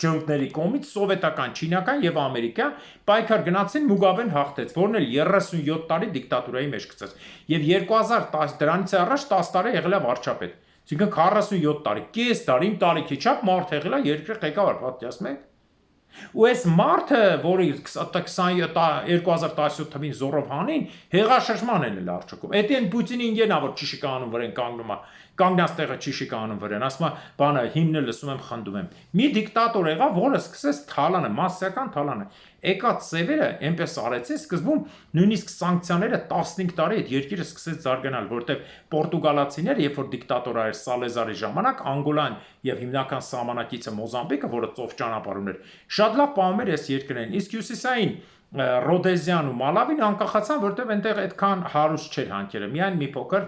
ջհուդների կողմից սովետական, չինական եւ ամերիկյան պայքար գնացին Մուգաբեն հաղթեց, որն էլ 37 տարի դիկտատուրայի մեջ գցեց։ Եվ 2010 դրանից առաջ 10 տարի եղել է վարչապետ։ Այսինքն 47 տարի, կես տարին տարիքի չափ մարդ եղել է երկրի ղեկավար, պատկերացնում եք։ Ու այս մարդը, որի 2017 թվին զորով հանին, հեղաշրջման են արդյունքում։ Էդեն Պուտինին ենա, որ ճիշտ կանոն վրան կանգնում է, կանգնած տեղը ճիշտ կանոն վրան, ասում է, բանը հիմնը լսում եմ, խնդում եմ։ Մի դիկտատոր եղավ, որը սկսեց թալանը, մասսայական թալանը։ Եկած սևերը այնպես արեցին, սկզբում նույնիսկ սանկցիաները 15 տարի այդ երկիրը սկսեց զարգանալ, որտեղ պորտուգալացիները, երբ որ դիկտատոր էր Սալեզարի ժամանակ, Անգոլան եւ հիմնական սահմանակիցը Մոզամբիկը, որը ծով ճանապարհ ուներ, շատ լավ պահում էր այս երկրներին, իսկ հյուսիսային Ռոդեզիան ու Մալավին անկախացան, որտեղ այնտեղ այդքան հարուստ չէր հանքերը, միայն մի փոքր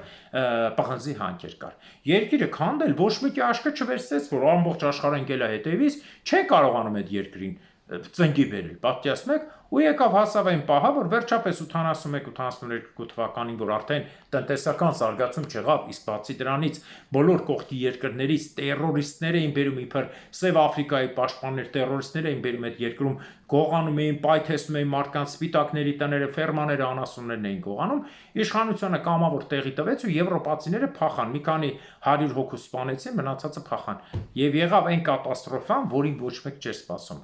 պղնձի հանքեր կար։ Երկիրը քանդել ոչ մեկի աչքը չվերցրեց, որ ամբողջ աշխարհը ընկել է հետևից, չէ կարողանում այդ երկրին ծնկի բերել, պատկերացնում եք, ու եկավ հասավ այն պահը, որ վերջապես 81-82 թվականին, որ արդեն տնտեսական զարգացում չեղավ, իսկ բացի դրանից բոլոր կողքի երկրներից տերորիստներ էին բերում իբր Սև Աֆրիկայի պաշտպաններ տերորիստներ էին բերում այդ երկրում, գողանում էին, պայթեցնում էին մարդկանց սպիտակների տները, ֆերմաները, անասուններն էին գողանում, իշխանությունը կամավոր տեղի տվեց ու եվրոպացիները փախան, մի քանի 100 հոգու սպանեցին, մնացածը փախան, եւ եղավ այն կատաստրոֆան, որին ոչ մեկ չէր սպասում։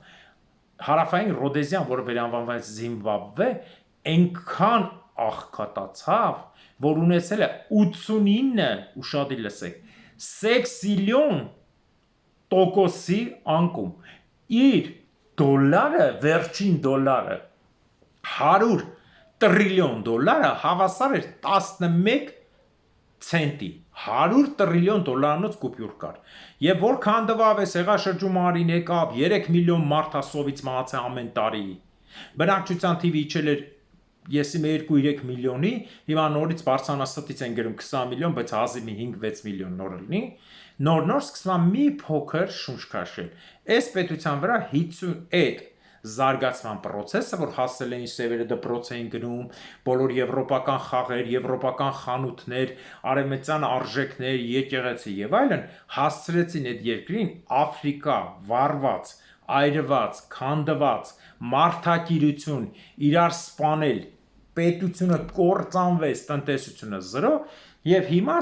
Հարավային Ռոդեզիան, որը վերանվանվեց Զիմբաբվե, այնքան աղքատացավ, որ ունեցել է 89, ուշադի լսեք, սեքսիլիոն տոկոսի անկում։ Իր դոլարը, վերջին դոլարը 100 տրիլիոն դոլարը հավասար էր 11 ցենտի, 100 տրիլիոն դոլարանոց կուպյուր կար։ Եվ որ քանդվավ է հեղաշրջումարին եկավ 3 միլիոն մարդ ասովից մահացել ամեն տարի։ Բնակչության թիվը իջել էր եսի 2-3 միլիոնի, հիմա նորից բարձրանալուց են գրում 20 միլիոն, բայց հազիվ մի 5-6 միլիոն նոր լինի։ Նոր սկսվում է մի փոքր շունչ քաշել։ Այս պետության վրա 58 զարգացման process-ը, որ հասել էին սևերը դպրոց էին գնում, բոլոր եվրոպական խաղեր, եվրոպական խանութներ, արևմտյան արժեքներ, եկեղեցի եւ այլն, հասցրեցին այդ երկրին Աֆրիկա, վառված, այրված, քանդված, մարդակիրություն, իրար սպանել, պետությունը կործանվեց, տնտեսությունը զրո, եւ հիմա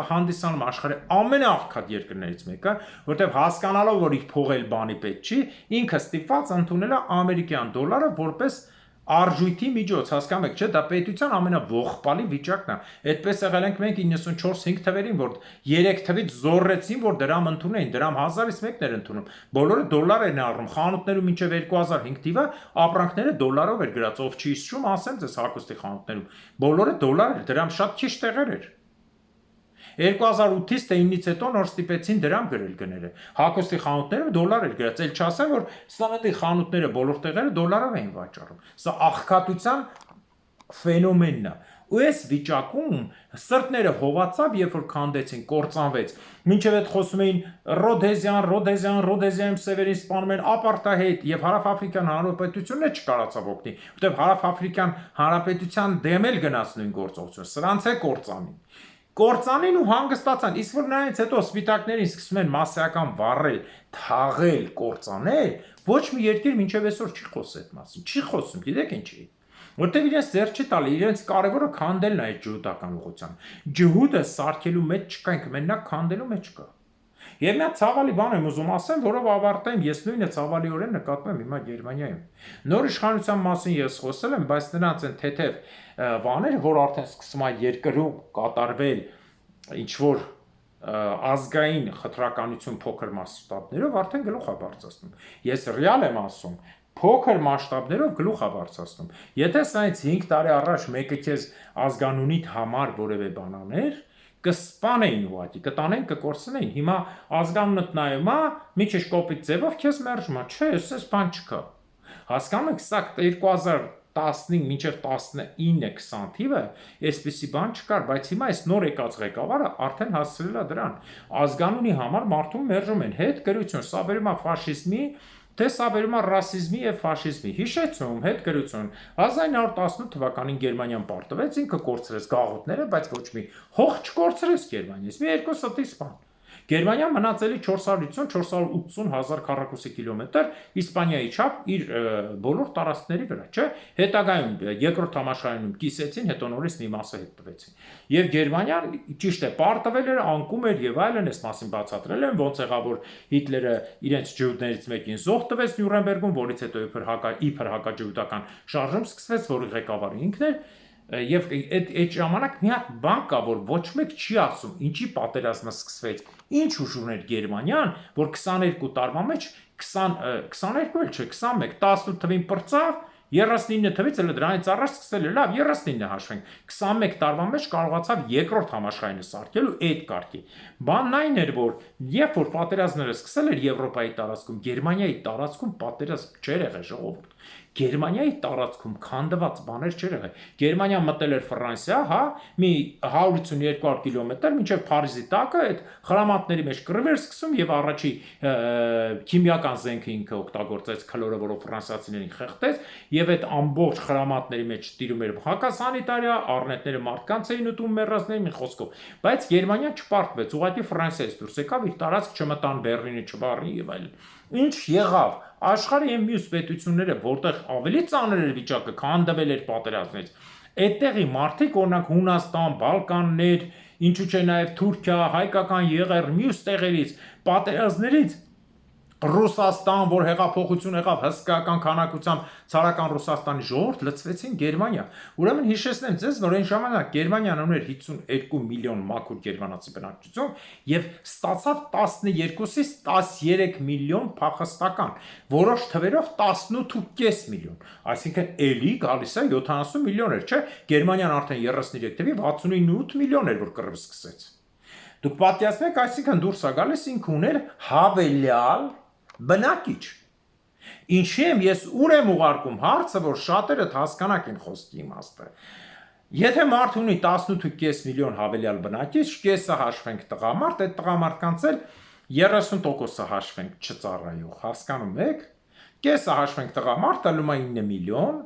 հանդիսանում աշխարհի ամենաաղքատ երկրներից մեկը, որտեղ հասկանալով, որ իր փողել բանի պետք չի, ինքը ստիպված ընդունել է ամերիկյան դոլարը որպես արժույթի միջոց, հասկանում եք, չէ՞, դա պետության ամենաողբալի վիճակն է։ Այդպես եղել ենք մենք 94-5 թվերին, որ 3 թվից զորրեցին, որ դրամ ընդունեին, դրամ 1000-ից մեկն էր ընդունում։ Բոլորը դոլար են առնում, խանութներում մինչև 2005 թիվը ապրանքները դոլարով էր գրած, ով չի հիշում, ասեմ ձեզ հագուստի խանութներում։ Բոլորը դոլար էր, դրամ շատ քիչ տեղեր էր։ 2008-ից թե 9-ից հետո նոր ստիպեցին դրամ գրել գները։ Հագուստի խանութները դոլար էր գրած, էլ չասեմ, որ սննդի խանութները բոլոր տեղերը դոլարով էին վաճառում։ Սա աղքատության ֆենոմենն է։ Ու այս վիճակում սրտները հովացավ, երբ որ քանդեցին, կործանվեց։ Մինչև այդ խոսում էին Ռոդեզիայում սևերին սպանում են ապարտահայտ եւ Հարավաֆրիկյան Հանրապետությունը չկարողացավ օգնի, որտեղ Հարավաֆրիկյան Հանրապետության դեմ էլ գնաց նույն գործողություն։ Սրանց է կործանին։ Կործանին ու հանգստացան, իսկ որ նրանից հետո սպիտակներին սկսում են մասսայական վառել, թաղել, կործանել, ոչ մի երկիր մինչև այսօր չի խոսել այդ մասին, չի խոսում, գիտեք ինչի։ Որտեղ իրենց ձեռ չի տալի, իրենց կարևորը քանդելն է այդ ջհուդական ուղղությամբ։ Ջհուդը սարքելու մեջ չկա, ինքը մենակ քանդելու մեջ կա։ Եվ մի ցավալի բան եմ ուզում ասեմ, որով ավարտեմ, ես նույնը ցավալիորեն նկատում եմ հիմա Գերմանիայում։ Նոր իշխանության մասին ես խոսել եմ, բայց նրանց են թեթև բաները, որ արդեն սկսում է երկրում կատարվել ինչ որ ազգային խտրականություն փոքր մասշտաբներով արդեն գլուխ է բարձրացնում։ Ես ռեալ եմ ասում, փոքր մասշտաբներով գլուխ է բարձրացնում։ Եթե սայից 5 տարի առաջ մեկը քեզ ազգանունիդ համար որևէ բան աներ, կսպանեին ուղղակի, կտանեն, կկորցնեին։ Հիմա ազգանունդ նայում է, մի քիչ կոպիտ ձևով քեզ մերժում է, չէ, էս բան չկա։ Հասկանում եք, սա 2015 մինչև 19-20 թիվը այսպիսի բան չկար, բայց հիմա այս նոր եկած ղեկավարը արդեն հասցրել է դրան։ Ազգանունի համար մարդուն մերժում են, հետ գրություն, սա բերում է ֆաշիզմի, թե սա բերում է ռասիզմի եւ ֆաշիզմի։ Հիշեցում, հետ գրություն 1918 թվականին Գերմանիան պարտվեց, ինքը կորցրեց գաղութները, բայց ոչ մի հող չկորցրեց Գերմանիայից։ Մի երկու ստից բան։ Գերմանիան մնացել է 450-480 հազար քառակուսի կիլոմետր Իսպանիայի չափ իր բոլոր տարածքների վրա, չէ՞։ Հետագայում երկրորդ համաշխարհայինում կիսեցին, հետո նորից մի մասը հետ տվեցին։ Եւ Գերմանիան ճիշտ է, պարտվել էր, անկում էր եւ այլն, այս մասին բացատրել են, ոնց եղավ որ Հիտլերը իրենց ջհուդներից մեկին զոհ տվեց Նյուրնբերգում, որից հետո իբր հակաջհուդական շարժում սկսվեց, որի ղեկավարը ինքն էր։ Եվ այդ ժամանակ մի հատ բան կա, որ ոչ մեկ չի ասում, ինչի պատերազմը սկսվեց, ինչ ուժ ուներ Գերմանիան, որ 22 տարվա մեջ 22 էլ չէ, 21, 18 թվին պրծավ, 39 թվից էլ դրանից առաջ սկսել է, լավ, 39-ը հաշվենք, 21 տարվա մեջ կարողացավ երկրորդ համաշխարհայինը սարքելու այդ կարգի։ Բանն այն էր, որ երբ որ պատերազմները սկսել էր Եվրոպայի տարածքում, Գերմանիայի տարածքում պատերազմ չէր եղել, ժողովուրդ։ Գերմանիայի տարածքում քանդված բաներ չէր եղել։ Գերմանիան մտել էր Ֆրանսիա, հա, մի 150-200 կիլոմետր մինչև Փարիզի տակը, այդ խրամատների մեջ կռիվ էր սկսում եւ առաջի քիմիական զենքը ինքը օգտագործեց քլորը, որով ֆրանսիացիներին խեղդեց, եւ այդ ամբողջ խրամատների մեջ տիրում էր հակասանիտարիա, առնետները մարդկանց էին ուտում մեռածներին, մի խոսքով։ Բայց Գերմանիան չպարտվեց, ուղղակի Ֆրանսիայից դուրս եկավ, իր տարածք չմտան Բեռլինի, չբառնի եւ այլն։ Ինչ եղավ։ Աշխարհի այն մյուս պետությունները, որտեղ ավելի ծանր էր վիճակը, քանդվել էր պատերազմից, այդտեղի մարդիկ, օրինակ Հունաստան, Բալկաններ, ինչու՞ չէ նաև Թուրքիա, հայկական եղեր, մյուս տեղերից, պատերազմներից Ռուսաստան, որ հեղափոխություն եղավ հսկայական քանակությամբ ցարական Ռուսաստանի ժողովուրդ լցվեցին Գերմանիա։ Ուրեմն հիշեցնեմ ձեզ, որ այն ժամանակ Գերմանիան ուներ 52 միլիոն մաքուր գերմանացի բնակչություն եւ ստացավ 12-ից 13 միլիոն փախստական, որոշ թվերով 18.5 միլիոն, այսինքն էլի գալիս է 70 միլիոն էր, չէ՞։ Գերմանիան արդեն 33 թվի 69 միլիոն էր, որ կռիվ սկսեց։ Դուք պատկերացնեք, այսինքն դուրս է գալիս ինքը ուներ հավելյալ բնակիչ։ Ինչի՞ եմ ես ուր եմ ուղարկում հարցը, որ շատերդ հասկանաք իմ խոսքի իմաստը։ Եթե մարդ ունի 18.5 միլիոն հավելյալ բնակիչ, կեսը հաշվենք տղամարդ, այդ տղամարդկանց էլ 30%-ը հաշվենք չծառայող, հասկանում եք։ Կեսը հաշվենք տղամարդ, տալու է 9 միլիոն։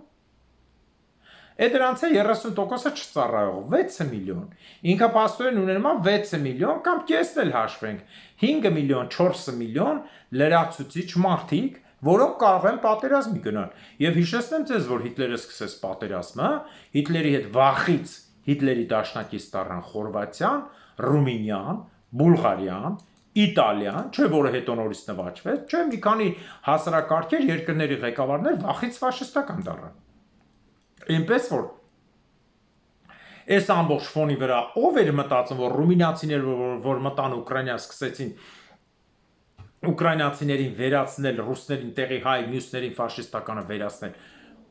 Այդ դրանց է 30%-ը չծառայող 6 միլիոն։ Ինքը փաստորեն ունենում է 6 միլիոն կամ կեսն էլ հաշվենք 5 միլիոն, 4 միլիոն լրացուցիչ մարդիկ, որոնք կարող են պատերազմի գնալ։ Եվ հիշեցնեմ ձեզ, որ Հիտլերը սկսեց պատերազմը, Հիտլերի հետ վախից Հիտլերի դաշնակից դառան Խորվաթիան, Ռումինիան, Բուլղարիան, Իտալիան, չէ՞ որը հետո նորից նվաճվեց, չէ՞ մի քանի հասարակարգեր երկրների ղեկավարներ վախից ֆաշիստական դառան։ Այնպես որ այս ամբողջ ֆոնի վրա ով էր մտածում, որ ռումինացիները, որ մտան Ուկրաինա, սկսեցին ուկրաինացիներին վերացնել, ռուսներին տեղի հայ, մյուսներին ֆաշիստականը վերացնել։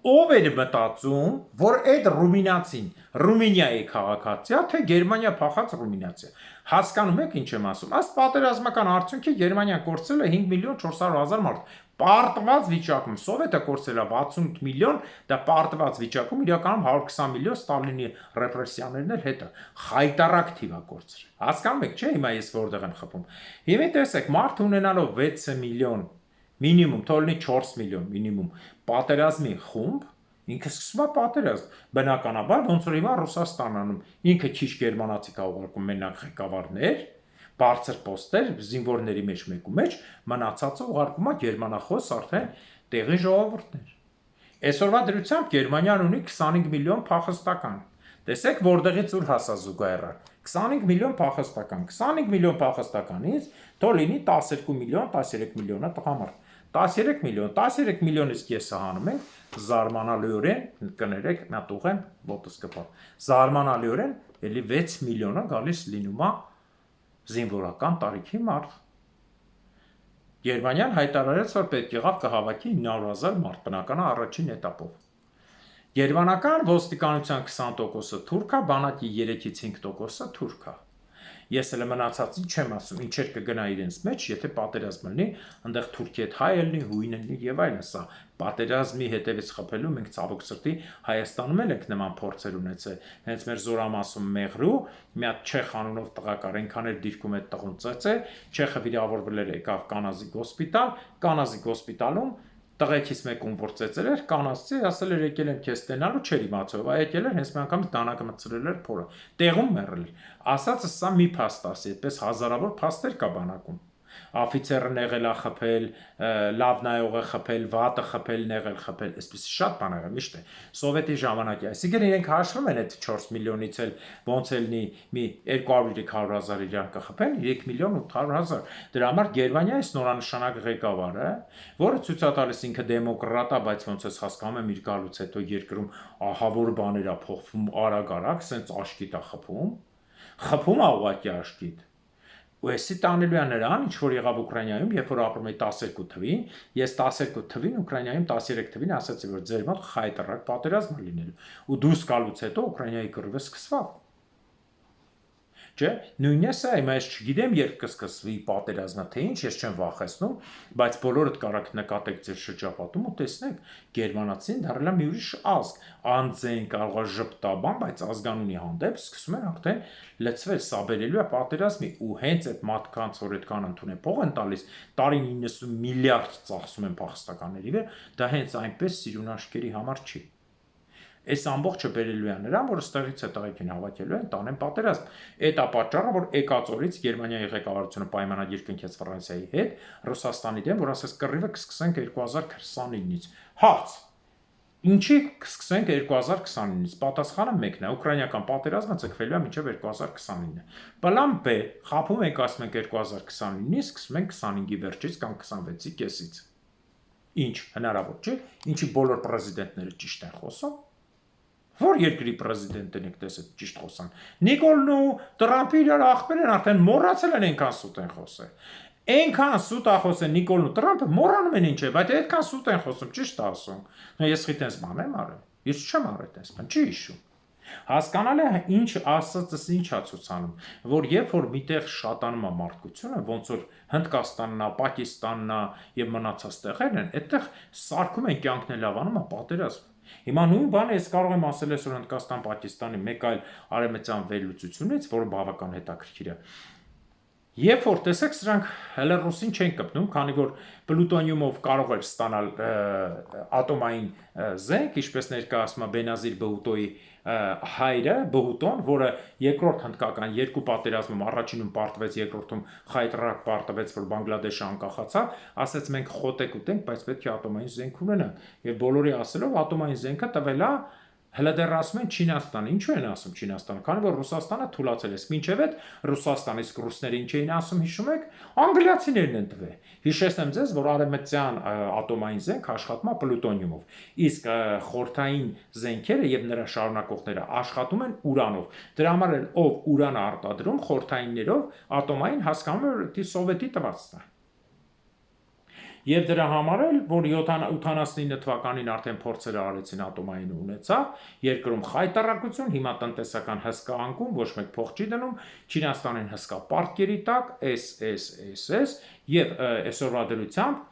Ով էր մտածում, որ այդ ռումինացին Ռումինիայի քաղաքացի է, թե Գերմանիա փախած ռումինացի է։ Հասկանում եք ինչ եմ ասում։ Ըստ պատերազմական արդյունքի Գերմանիան կորցրել է 5 միլիոն 400 հազար մարդ։ Պարտված վիճակում Սովետը կորցրել է 68 միլիոն, դա պարտված վիճակում իրականում 120 միլիոն Ստալինի ռեպրեսիաներն էր հետը։ Խայտարակ թիվ է կորցրել։ Հասկանում եք, չէ՞, հիմա ես որտեղ եմ խփում։ Հիմա տեսեք, մարդ ունենալով 6 միլիոն մինիմում, թողնի 4 միլիոն մինիմում պատերազմի խումբ, ինքը սկսում է պատերազմ։ Բնականաբար ոնց որ հիմա Ռուսաստանն անում, ինքը քիչ գերմանացի կա ուղարկում մենակ ղեկավարներ, բարձր պոստեր, զինվորների մեջ մեկու մեջ, մնացածը ուղարկում է գերմանախոս արդեն տեղի ժողովուրդներ։ Այսօրվա դրությամբ Գերմանիան ունի 25 միլիոն փախստական։ Տեսեք, որտեղից ուր հասա զուգահեռը։ 25 միլիոն փախստական։ 25 միլիոն փախստականից թող լինի 12 միլիոն, 13 միլիոնը տղամարդ։ 13 միլիոն, 13 միլիոնից կեսը հանում ենք, զարմանալիորեն, կներեք, մի հատ ուղեմ, ոտս կպավ։ Զարմանալիորեն էլի 6 միլիոնը գալիս լինում է զինվորական տարիքի մարդ։ Գերմանիան հայտարարեց, որ պետք եղավ կհավաքի 900,000 մարդ, բնականը առաջին էտապով։ Գերմանական ոստիկանության 20%-ը թուրք է, բանակի 3-ից 5%-ը թուրք է։ Ես էլ մնացածին չեմ ասում, ինչեր կգնա իրենց մեջ, եթե պատերազմ լինի, այնտեղ Թուրքի հետ հայ լինի, հույն լինի եւ այլն, սա պատերազմի հետևից խփելու մենք ցավոք սրտի Հայաստանում էլ ենք նման փորձեր ունեցել։ Հենց մեր Զորամասում Մեղրու մի հատ չեխ անունով տղակար այնքան էր դիրքում այդ տղուն ծեծե, չեխը վիրավորվել էր, եկավ Կանազի հոսպիտալ, Կանազի հոսպիտալում տղեկից մեկում որ ծեծել էր, կանացի ասել էր եկել եմ քեզ տենալու, չէր իմացել, այ եկել էր հենց մի անգամ դանակը մտցրել էր փորը։ Տեղում մեռել էր։ Ասածը սա մի փաստ ասի, այդպես հազարավոր փաստեր կա բանակում։ Աֆիցերը նեղել է խփել, լավ նայողը խփել, վատը խփել, նեղել խփել, այսպես շատ բան եղել միշտ է։ Սովետի ժամանակի, այսինքն իրենք հաշվում են այդ 4 միլիոնից էլ ոնց էլ լինի մի 200-300,000 իրան կխփեն, 3 միլիոն 800,000։ Դրա համար Գերմանիայի նորանշանակ ղեկավարը, որը ցույց է տալիս ինքը դեմոկրատ է, բայց ոնց էս հասկանում եմ իր գալուց հետո երկրում ահավոր բաներ է փոխվում արագ-արագ, սենց աշկիտ է խփում է ուղղակի աշկիտ։ Ու էսի տանելու է նրան, ինչ որ եղավ Ուկրաինայում, երբ որ ապրում էի 12 թվին, ես 12 թվին Ուկրաինայում 13 թվին ասացի, որ ձեր մոտ խայտարակ պատերազմ է լինելու։ Ու դուրս գալուց հետո Ուկրաինայի կռիվը սկսավ։ Չէ, նույնն է սա, հիմա ես չգիտեմ երբ կսկսվի պատերազմը, թե ինչ, ես չեմ վախեցնում, բայց բոլորդ կարաք նկատեք ձեր շրջապատում ու տեսնեք, գերմանացին դարձել է մի ուրիշ ազգ, անձեն կարող է ժպտաբան, բայց ազգանունի հանդեպ սկսում են արդեն լցվել, սա բերելու է պատերազմի ու հենց այդ մարդկանց, որ այդքան ընդունեն փող են տալիս, տարին 90 միլիարդ ծախսում են փախստականների վրա, դա հենց այնպես սիրուն աշկերի համար չի։ Այս ամբողջը բերելու է նրան, որ ստեղից է տղեկին հավաքելու են, տանեն պատերազմ։ Այդ է պատճառը, որ եկածորից Գերմանիայի ղեկավարությունը պայմանագիր կնքեց Ֆրանսիայի հետ, Ռուսաստանի դեմ, որ ասես կռիվը կսկսենք 2029-ից։ Հարց. Ինչի կսկսենք 2029-ից։ Պատասխանը մեկն է, ուկրաինական պատերազմը ցկվելու է մինչև 2029։ Պլան B, խափում ենք ասում ենք 2029-ից, սկսում ենք 25-ի վերջից կամ 26-ի կեսից։ Ինչ հնարավոր չէ, ինչի բոլոր պրեզիդենտները ճիշտ են խոսում։ Որ երկրի պրեզիդենտն եք տեսել ճիշտ խոսան։ Նիկոլն ու Տրամփը իրար ախպեր են, արդեն մոռացել են այնքան սուտ են խոսել։ Այնքան սուտ է խոսել Նիկոլն ու Տրամփը, մոռանում են ինչ է, բայց այդքան սուտ են խոսում, ճիշտ է ասում։ Ես խիտենց բան եմ արել։ Ես չեմ արել այդպես բան, չի հիշում։ Հասկանալ է ինչ ասածս ինչ է ցուցանում, որ երբ որ միտեղ շատանում է մարդկությունը, ոնց որ Հնդկաստանն է, Պակիստանն է եւ մնացած տեղերն են, այդտեղ սարքում են կյանքն էլ ավանում է պատերազմ։ Հիմա նույն բանը ես կարող եմ ասել այսօր Հնդկաստան, Պակիստանի մեկ այլ արևմտյան վերլուծությունից, որը բավական հետաքրքիր է։ Երբ որ տեսեք, սրանք հələ ռուսին չեն կպնում, քանի որ պլուտոնիումով կարող էր ստանալ ատոմային զենք, ինչպես ներկայացնում է Բենազիր Բհուտոյի հայրը, Բհուտոն, որը երկրորդ հնդկական երկու պատերազմում առաջինում պարտվեց, երկրորդում խայտարակ պարտվեց, որ Բանգլադեշը անկախացավ, ասաց մենք խոտեք ուտենք, բայց պետք է ատոմային զենք ունենանք։ Եվ բոլորի ասելով ատոմային զենքը տվել է հələ դեռ ասում են Չինաստանը, ինչու են ասում Չինաստանը, քանի որ Ռուսաստանը թույլատրել է, մինչև այդ Ռուսաստանը իսկ ռուսները ինչ էին ասում, հիշում եք, անգլիացիներն են տվել։ Հիշեցնեմ ձեզ, որ արևմտյան ատոմային զենք աշխատում է պլուտոնիումով, իսկ խորհրդային զենքերը եւ նրա շարունակողները աշխատում են ուրանով։ Դրա համար էլ ով ուրան է արտադրում խորհրդայիններով ատոմային հասկանում է, որ դա սովետի տվածն է։ Եվ դրա համար էլ, որ 79 թվականին արդեն փորձերը արեցին ատոմային ունեցավ, երկրում խայտարակություն, հիմա տնտեսական հսկա անկում, ոչ մեկ փող չի դնում, Չինաստանին հսկա պարտքերի տակ, SS, եւ այսօրվա դրությամբ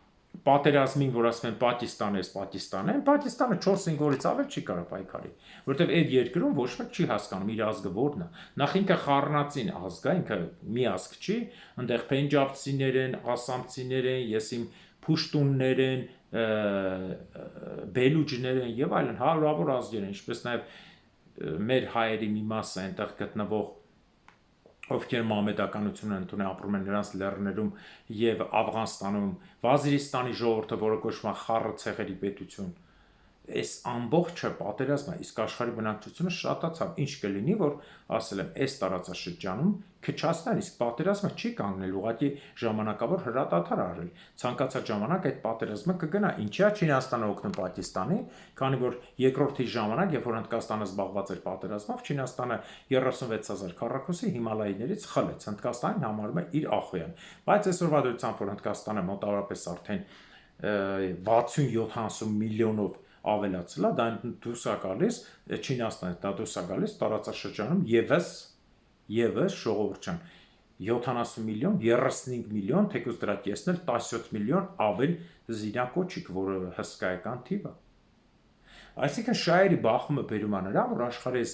պատերազմին, որ ասում են Պակիստանը 4-5 օրից ավել չի կարող պայքարի, որովհետև այդ երկրում ոչ մեկ չի հասկանում իր ազգը որն է։ Նախ ինքը խառնածին ազգ է, ինքը մի ազգ չի, այնտեղ փենջաբցիներ են, ասամցիներ են, ես իմ փուշտուններ են, բելուջներ են եւ այլն հարյուրավոր ազգեր են, ինչպես նաեւ մեր հայերի մի մասը այնտեղ գտնվող ովքեր մամեդականություն են ընդունել ապրում են նրանց լեռներում եւ Աֆղանստանում, Վազիրիստանի ժողովուրդը, որը կոչվում է խառը ցեղերի պետություն, այս ամբողջը պատերազմը, իսկ աշխարհի բնակչությունը շատացավ, ինչ կլինի, որ ասել եմ, այս տարածաշրջանում քչացնել, իսկ պատերազմը չի կանգնել, ուղղակի ժամանակավոր հրադադար արել։ Ցանկացած ժամանակ այդ պատերազմը կգնա, ինչա Չինաստանը օգնում Պակիստանին, քանի որ երկրորդի ժամանակ, երբ որ Հնդկաստանը զբաղված էր պատերազմով, Չինաստանը 36,000 քառակուսի Հիմալայիներից խլեց, Հնդկաստանին համարում է իր ախոյան։ Բայց այսօրվա դրությամբ, որ Հնդկաստանը մոտավորապես արդեն 60-70 միլիոնով ավելացել է, դա դուրս է գալիս Չինաստանից, դա դուրս է գալիս տարածաշրջանում եւս ժողովուրդ ջան 70 միլիոն, 35 միլիոն, թեկուզ դրա կեսն էլ 17 միլիոն ավել զինակոչիկ, որը հսկայական թիվ է։ Այսինքն շահերի բախումը բերում է նրան, որ աշխարհի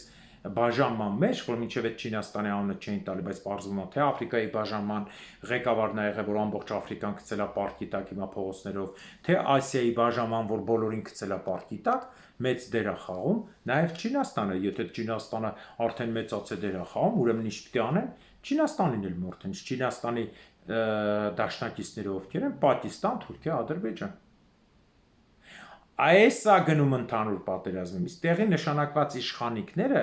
բաժանման մեջ, որ մինչև այդ Չինաստանի անունը չէին տալի, բայց պարզվում է, թե Աֆրիկայի բաժանման ղեկավարն է եղել, որ ամբողջ Աֆրիկան գցել է պարկի տակ հիմա փողոցներով, թե Ասիայի բաժանման, որ բոլորին գցել է պարկի տակ, մեծ դեր է խաղում, նաև Չինաստանը, եթե Չինաստանը արդեն մեծացել դեր է խաղում, ուրեմն ինչ պետք է անեն, Չինաստանին էլ մորթեն, Չինաստանի դաշնակիցները ովքեր են, Պակիստան, Թուրքիա, Ադրբեջան։ Այս է գնում ընդհանուր պատերազմում, իսկ տեղի նշանակված իշխանիկները,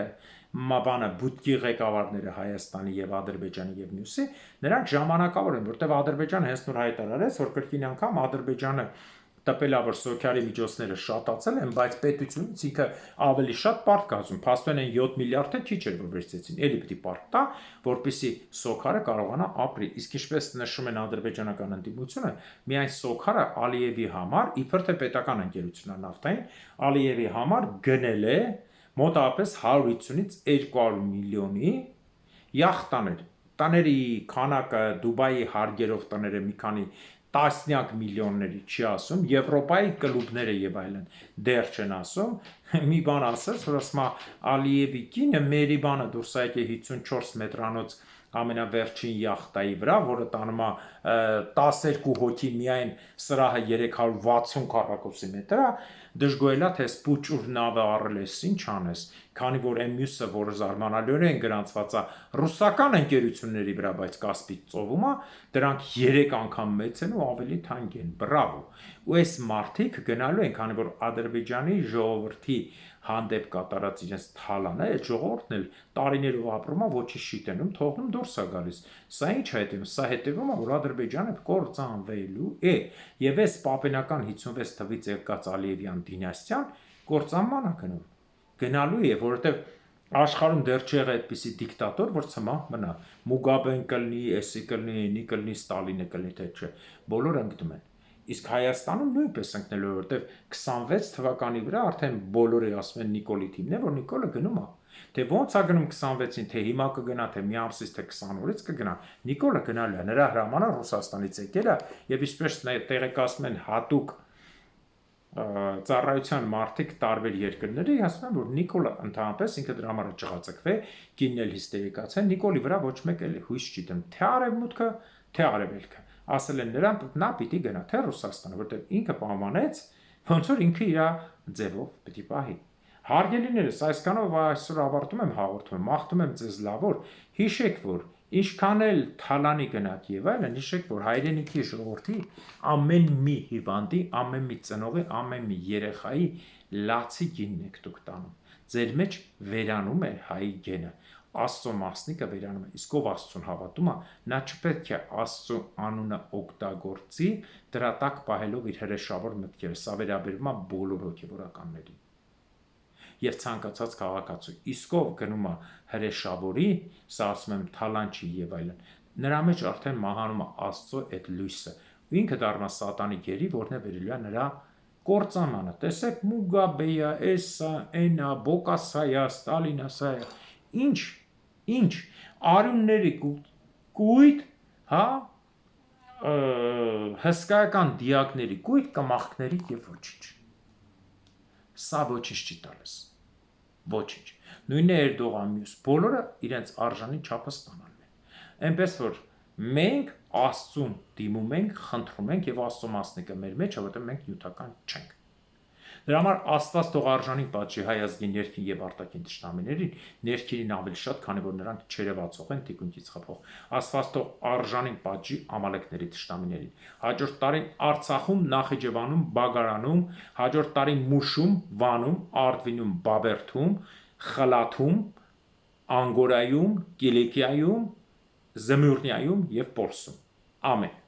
բանը բուտկի ղեկավարները Հայաստանի եւ Ադրբեջանի եւ մյուսի, նրանք ժամանակավոր են, որտեղ Ադրբեջանը հենց նոր հայտարարեց, որ կրկին անգամ Ադրբեջանը տպել է, որ սոքյարի միջոցները շատացել են, բայց պետությունից ինքը ավելի շատ պարկ կազում, փաստորեն են 7 միլիարդ քիչ էր, որ վերցեցին, էլի պիտի պարկ տա, որպեսզի սոքարը կարողանա ապրի։ Իսկ ինչպես նշում են ադրբեջանական ընդդիմությունը, միայն սոքարը Ալիևի համար, իբր թե պետական ընկերությունն է նավթային, Ալիևի համար գնել է մոտավորապես 150-ից 200 միլիոնի յախտաներ։ Տների քանակը Դուբայի հարգերով տները մի քանի տասնյակ միլիոնների չի ասում, Եվրոպայի կլուբները եւ այլն դեռ չեն ասում, մի բան ասես, որ ասում է Ալիևի կինը մերի բանը դուրս է եկել 54 մետրանոց ամենավերջին յախտայի վրա, որը տանում է 12 հոգի միայն սրահը 360 քառակուսի մետր է, դժգոհելա թե սպուճուր նավը առել ես, ինչ անես, քանի որ այն մյուսը, որը զարմանալիորեն գրանցված է ռուսական ընկերությունների վրա, բայց Կասպից ծովում է, դրանք 3 անգամ մեծ են ու ավելի թանկ են, բրավո։ Ու այս մարդիկ գնալու են, քանի որ Ադրբեջանի ժողովրդի հանդեպ կատարած իրենց թալանը, այդ ժողովուրդն էլ տարիներով ապրում է, ոչինչ չի տենում, թողնում դուրս է գալիս։ Սա ինչ է հետևում, սա հետևում է, որ Ադրբեջանը կործանվելու է, եւ այս պապենական 56 թվից եկած Ալիևյան դինաստիան կործանման է գնալու է, որովհետեւ աշխարհում դեռ չի եղել այդպիսի դիկտատոր, որ ցմահ մնա։ Մուգաբեն կլինի, էսի կլինի, ինի կլինի, Ստալինը կլինի, թե չէ։ Բոլորը ընկնում են։ Իսկ Հայաստանում նույնպես ընկնելու է, որովհետև 26 թվականի վրա արդեն բոլորը ասում են Նիկոլի թիմն է, որ Նիկոլը գնում է։ Թե ո՞նց է գնում 26-ին, թե հիմա կգնա, թե մի ամսից, թե 20 օրից կգնա, Նիկոլը գնալու է։ Նրա հրամանը Ռուսաստանից եկել է, եւ ինչպես տեղեկացնում են հատուկ ծառայության մարդիկ տարբեր երկրների, ասում են, որ Նիկոլը ընդհանրապես ինքը դրա համար ճղացկվե, կինն էլ հիստերիկացել, Նիկոլի վրա ոչ մեկ էլ հույս չի դեմ, թե արևմուտքը, թե արևելքը։ Ասել են նրան, նա պիտի գնա թե Ռուսաստանը, որտեղ ինքը պայմանեց, ոնց որ ինքը իր ձևով պիտի պահի։ Հարգելիներս, այսքանով այսօր ավարտում եմ հաղորդումը, մաղթում եմ ձեզ լավ օր, հիշեք, որ ինչքան էլ թալանի գնաք եւ այլն, հիշեք, որ հայրենիքի ժողովրդի ամեն մի հիվանդի, ամեն մի ծնողի, ամեն մի երեխայի լացի գինն եք դուք տանում։ Ձեր մեջ վերանում է հայի գենը։ Աստծո մասնիկը վերանում է, իսկ ով Աստծուն հավատում է, նա չպետք է Աստծո անունը օգտագործի, դրա տակ պահելով իր հրեշավոր մտքերը, սա վերաբերում է բոլոր հոգևորականներին եւ ցանկացած քաղաքացու։ Իսկ ով գնում է հրեշավորի, սա ասում եմ թալանչի եւ այլն, նրա մեջ արդեն մահանում է Աստծո այդ լույսը։ Ու ինքը դառնա սատանի գերի, որն է վերելու է նրա կործանմանը։ Տեսեք Մուգաբեյա, էսա, էնա, Բոկասայա, Ստալինա, սա ինչ արյունների կույտ, հա, հսկայական դիակների կույտ, կմախքների եւ ոչինչ։ Սա ոչինչ չի տալիս։ Ոչինչ։ Նույնն է Էրդողան մյուս բոլորը իրենց արժանի չափը ստանալն են։ Այնպես որ մենք Աստծուն դիմում ենք, խնդրում ենք եւ Աստծո մասնիկը մեր մեջ է, որտեղ մենք նյութական չենք։ Դրա համար Աստված թող արժանին պատժի հայ ազգի ներքին եւ արտաքին թշնամիներին, ներքինին ավելի շատ, քանի որ նրանք չերևացող են թիկունքից խփող։ Աստված թող արժանին պատժի Ամալեկների թշնամիներին։ Հաջորդ տարին Արցախում, Նախիջևանում, Բագարանում, հաջորդ տարին Մուշում, Վանում, Արտվինում, Բաբերդում, Խլաթում, Անգորայում, Կիլիկիայում, Զմյուրնիայում եւ Պորսում։ Ամեն։